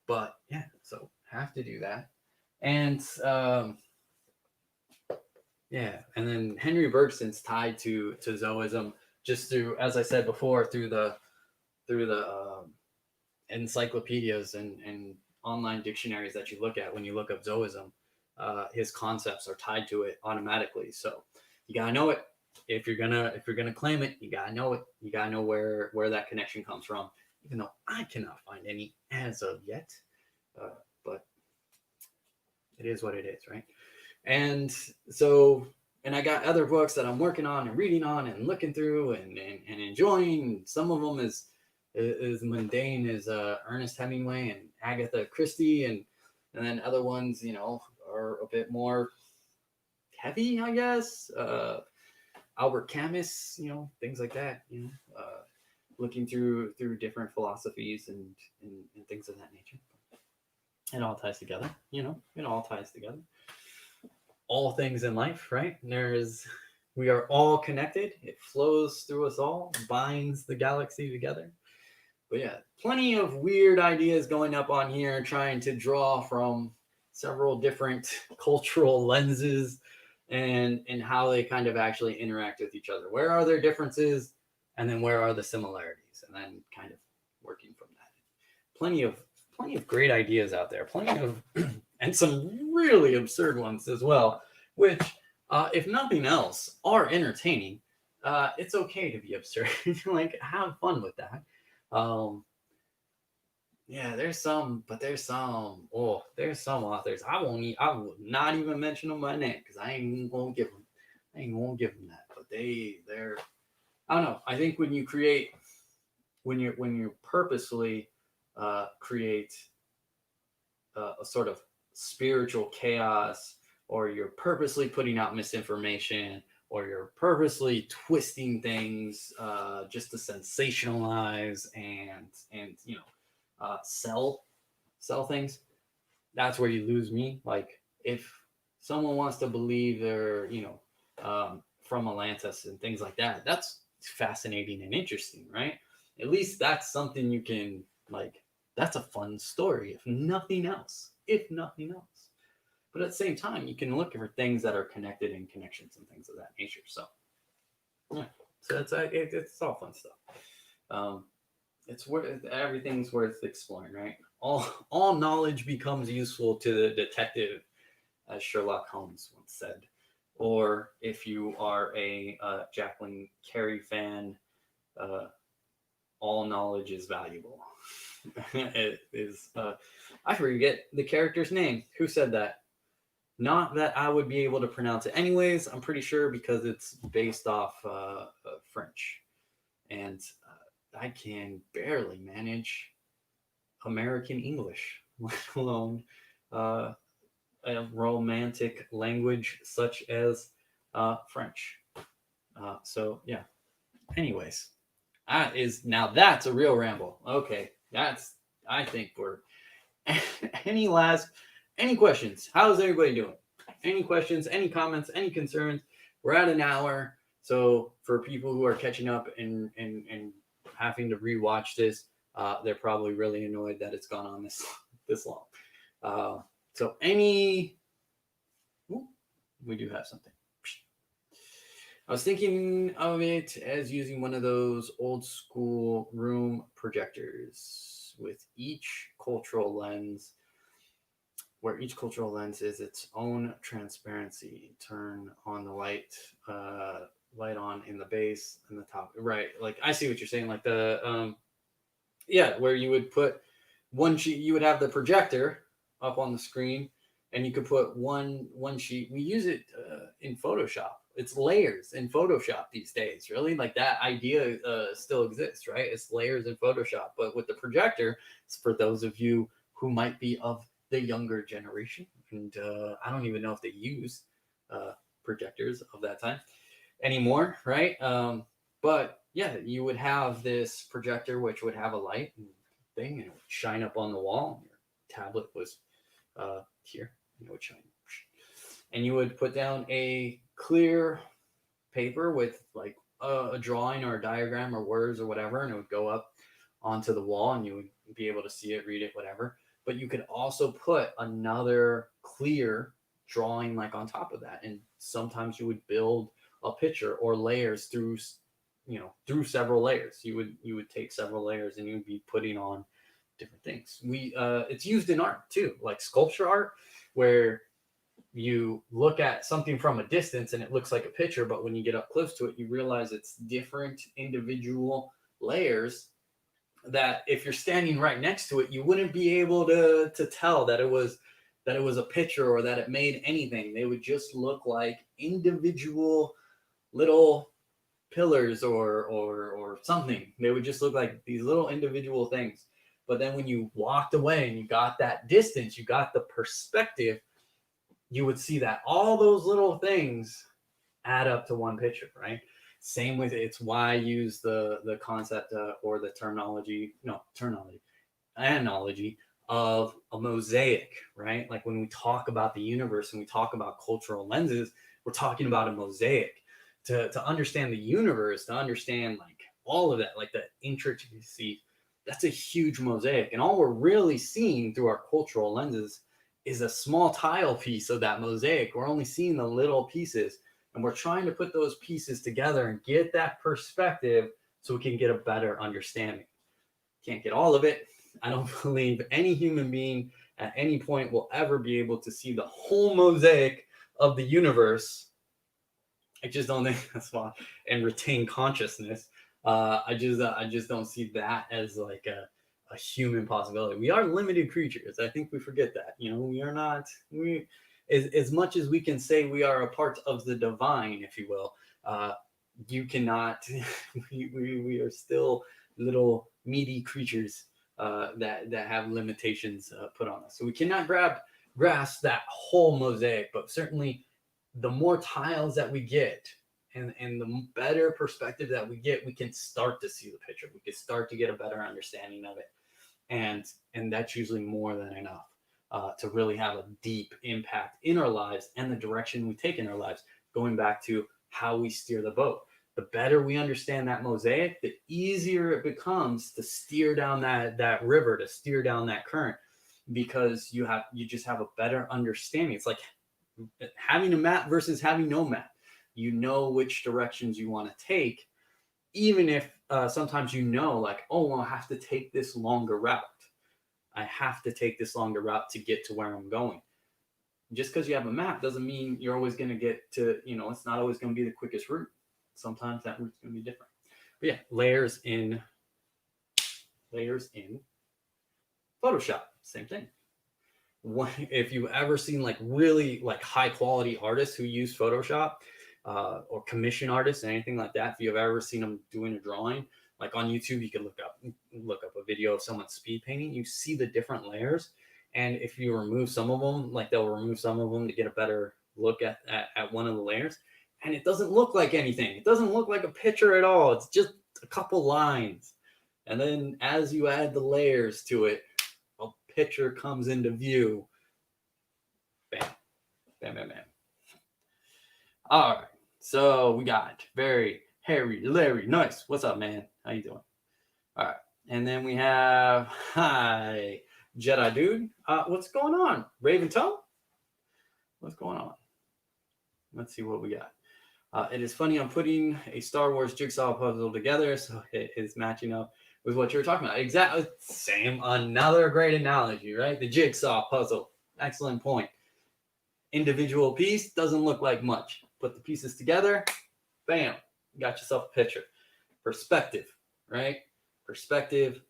S1: But yeah, so have to do that. And yeah, and then Henry Bergson's tied to Zoism just through, as I said before, through the encyclopedias and online dictionaries that you look at when you look up Zoism, his concepts are tied to it automatically. So you gotta know it. If you're gonna claim it, you gotta know it. You gotta know where that connection comes from. Even though I cannot find any as of yet, but it is what it is, right? And so, and I got other books that I'm working on and reading on and looking through and enjoying. Some of them is mundane as Ernest Hemingway and Agatha Christie, and then other ones, are a bit more heavy, I guess. Albert Camus, things like that. Looking through different philosophies and things of that nature. It all ties together, It all ties together. All things in life, right? We are all connected. It flows through us all, binds the galaxy together. But yeah, plenty of weird ideas going up on here, trying to draw from several different cultural lenses and how they kind of actually interact with each other. Where are their differences? And then where are the similarities? And then kind of working from that. Plenty of great ideas out there. Plenty of and some really absurd ones as well, which, if nothing else, are entertaining. It's okay to be absurd. Like, have fun with that. Yeah, there's some authors. I will not even mention them by name because I ain't gonna give them that. But they're, I don't know. I think when you purposely create a sort of spiritual chaos, or you're purposely putting out misinformation, or you're purposely twisting things just to sensationalize and sell things, that's where you lose me. Like, if someone wants to believe they're from Atlantis and things like that, that's fascinating and interesting, right? At least that's something you can, like, that's a fun story, if nothing else. But at the same time, you can look for things that are connected and connections and things of that nature. So yeah, so it's all fun stuff. Everything's worth exploring, right? All knowledge becomes useful to the detective, as Sherlock Holmes once said. Or if you are a Jacqueline Carey fan, all knowledge is valuable. It is. I forget the character's name. Who said that? Not that I would be able to pronounce it anyways. I'm pretty sure because it's based off French. And I can barely manage American English, let alone a romantic language such as French. So yeah. Anyways, that's a real ramble. Okay, I think we're any questions? How's everybody doing? Any questions, any comments, any concerns? We're at an hour. So for people who are catching up and having to rewatch this, they're probably really annoyed that it's gone on this long. So we do have something. I was thinking of it as using one of those old school room projectors with each cultural lens, where each cultural lens is its own transparency. Turn on the light on in the base and the top. Right. Like, I see what you're saying. Like where you would put one sheet, you would have the projector up on the screen, and you could put one sheet. We use it in Photoshop. It's layers in Photoshop these days, really. Like, that idea still exists, right? It's layers in Photoshop. But with the projector, it's for those of you who might be of the younger generation, and I don't even know if they use projectors of that time anymore, right? But yeah, you would have this projector which would have a light and thing, and it would shine up on the wall. Your tablet was here, and it would shine, and you would put down a clear paper with like a drawing or a diagram or words or whatever, and it would go up onto the wall, and you would be able to see it, read it, whatever. But you could also put another clear drawing like on top of that, and sometimes you would build a picture or layers through several layers. You would take several layers, and you would be putting on different things. It's used in art too, like sculpture art, where you look at something from a distance and it looks like a picture, but when you get up close to it, you realize it's different individual layers that if you're standing right next to it, you wouldn't be able to tell that it was a picture or that it made anything. They would just look like individual little pillars or something. They would just look like these little individual things. But then when you walked away and you got that distance, you got the perspective, you would see that all those little things add up to one picture, right? Same with it's why I use the concept or the analogy of a mosaic, right? Like when we talk about the universe and we talk about cultural lenses, we're talking about a mosaic. To understand the universe, to understand like all of that, like the intricacy, that's a huge mosaic. And all we're really seeing through our cultural lenses is a small tile piece of that mosaic. We're only seeing the little pieces, and we're trying to put those pieces together and get that perspective so we can get a better understanding. Can't get all of it. I don't believe any human being at any point will ever be able to see the whole mosaic of the universe. I just don't think that's why, and retain consciousness. I just don't see that as like a human possibility. We are limited creatures. I think we forget that. You know, we are not as much as we can say we are a part of the divine, if you will. You cannot. We are still little meaty creatures that have limitations put on us. So we cannot grasp that whole mosaic, but certainly the more tiles that we get and the better perspective that we get, we can start to see the picture. We can start to get a better understanding of it. And that's usually more than enough to really have a deep impact in our lives and the direction we take in our lives, going back to how we steer the boat. The better we understand that mosaic, the easier it becomes to steer down that river, to steer down that current, because you just have a better understanding. It's like having a map versus having no map. You know which directions you want to take, even if sometimes like, oh, well, I have to take this longer route. I have to take this longer route to get to where I'm going. Just because you have a map doesn't mean you're always going to get to, it's not always going to be the quickest route. Sometimes that route's going to be different. But yeah, layers in Photoshop, same thing. If you've ever seen like really like high quality artists who use Photoshop or commission artists, anything like that, if you've ever seen them doing a drawing, like on YouTube, you can look up a video of someone speed painting. You see the different layers, and if you remove some of them, like they'll remove some of them to get a better look at one of the layers, and it doesn't look like anything. It doesn't look like a picture at all. It's just a couple lines, and then as you add the layers to it, a picture comes into view. Bam, bam, bam, bam. All right, so we got very Harry, Larry, nice. What's up, man? How you doing? All right, and then we have hi, Jedi dude. What's going on, Raven Toe? What's going on? Let's see what we got. It is funny. I'm putting a Star Wars jigsaw puzzle together, so it is matching up with what you were talking about. Exactly. Same. Another great analogy, right? The jigsaw puzzle. Excellent point. Individual piece doesn't look like much. Put the pieces together, bam, you got yourself a picture. Perspective, right? Perspective,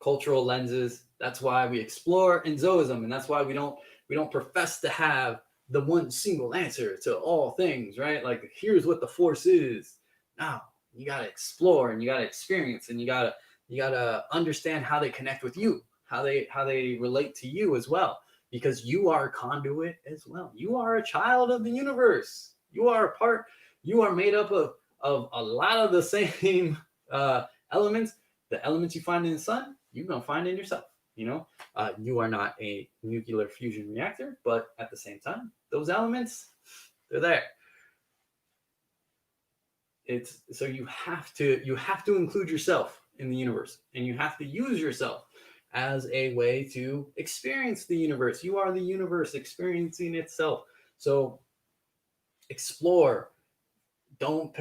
S1: cultural lenses. That's why we explore in Zoism, and that's why we don't profess to have the one single answer to all things, right? Like, here's what the Force is. No, you gotta explore and you gotta experience and you gotta understand how they connect with you, how they relate to you as well, because you are a conduit as well. You are a child of the universe. You are made up of a lot of the same elements. The elements you find in the sun, you're gonna find in yourself. You are not a nuclear fusion reactor, but at the same time, those elements, they're there. So you have to include yourself in the universe, and you have to use yourself as a way to experience the universe. You are the universe experiencing itself. So explore. Don't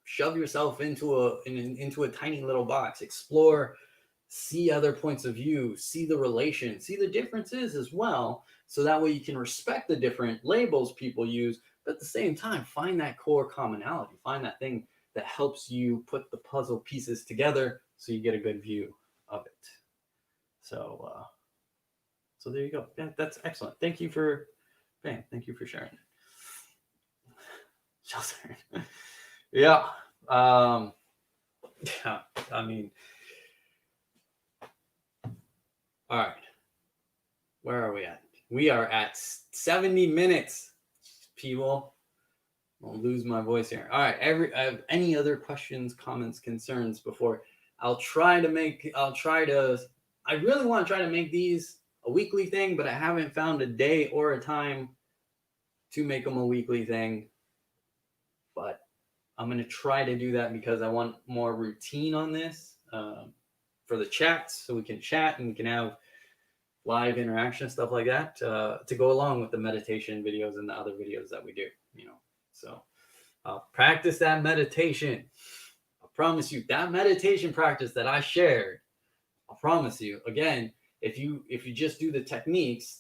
S1: shove yourself into a tiny little box. Explore see other points of view, see the relation, see the differences as well. So that way you can respect the different labels people use, but at the same time, find that core commonality, find that thing that helps you put the puzzle pieces together so you get a good view of it. So there you go. Yeah, that's excellent. Thank you for sharing. Shelter. Yeah. Yeah. I mean, all right. Where are we at? We are at 70 minutes, people. I'll lose my voice here. All right. Any other questions, comments, concerns before I really want to try to make these a weekly thing, but I haven't found a day or a time to make them a weekly thing. But I'm going to try to do that because I want more routine on this for the chats, so we can chat and we can have live interaction, stuff like that, to go along with the meditation videos and the other videos that we do, So practice that meditation. I promise you, that meditation practice that I shared, I promise you, again, if you just do the techniques,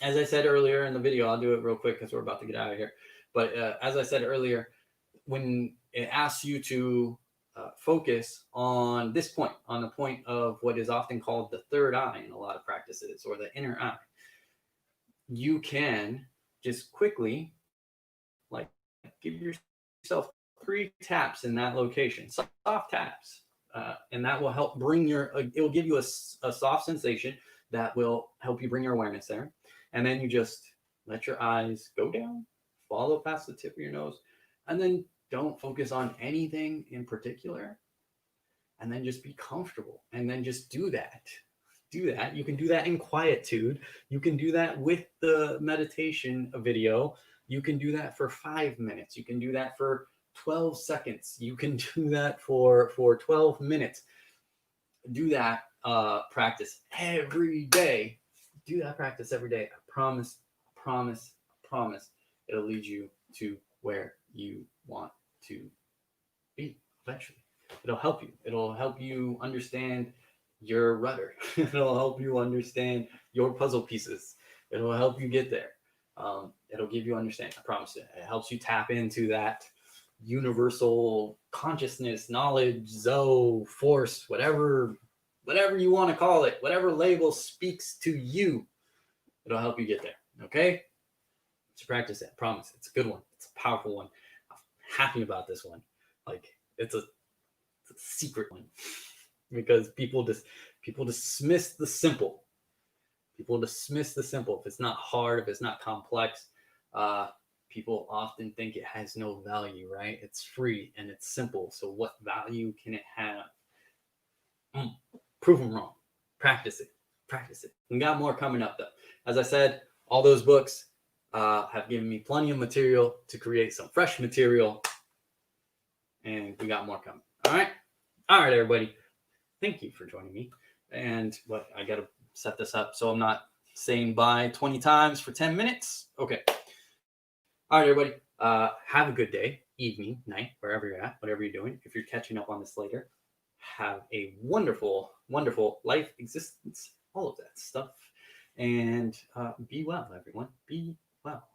S1: as I said earlier in the video, I'll do it real quick because we're about to get out of here. But as I said earlier, when it asks you to focus on this point, on the point of what is often called the third eye in a lot of practices, or the inner eye, you can just quickly, like, give yourself 3 taps in that location, soft taps, and that will help bring it will give you a soft sensation that will help you bring your awareness there. And then you just let your eyes go down, follow past the tip of your nose, and then don't focus on anything in particular. And then just be comfortable. And then just do that. Do that. You can do that in quietude. You can do that with the meditation video. You can do that for 5 minutes. You can do that for 12 seconds. You can do that for 12 minutes. Do that practice every day. Do that practice every day. I promise, it'll lead you to where you want to be eventually. It'll help you. It'll help you understand your rudder. It'll help you understand your puzzle pieces. It'll help you get there. It'll give you understanding. I promise you. It helps you tap into that universal consciousness, knowledge, Zoe, force, whatever you want to call it, whatever label speaks to you. It'll help you get there. Okay? So practice it. I promise. It's a good one. It's a powerful one. I'm happy about this one. Like, it's a secret one, because people dismiss the simple. People dismiss the simple. If it's not hard, if it's not complex, people often think it has no value, right? It's free and it's simple. So what value can it have? Prove them wrong. Practice it. We got more coming up, though. As I said, all those books have given me plenty of material to create some fresh material, and we got more coming. All right, everybody. Thank you for joining me. And I got to set this up so I'm not saying bye 20 times for 10 minutes. Okay. All right, everybody. Have a good day, evening, night, wherever you're at, whatever you're doing. If you're catching up on this later, have a wonderful, wonderful life, existence, all of that stuff. And be well, everyone. Be well.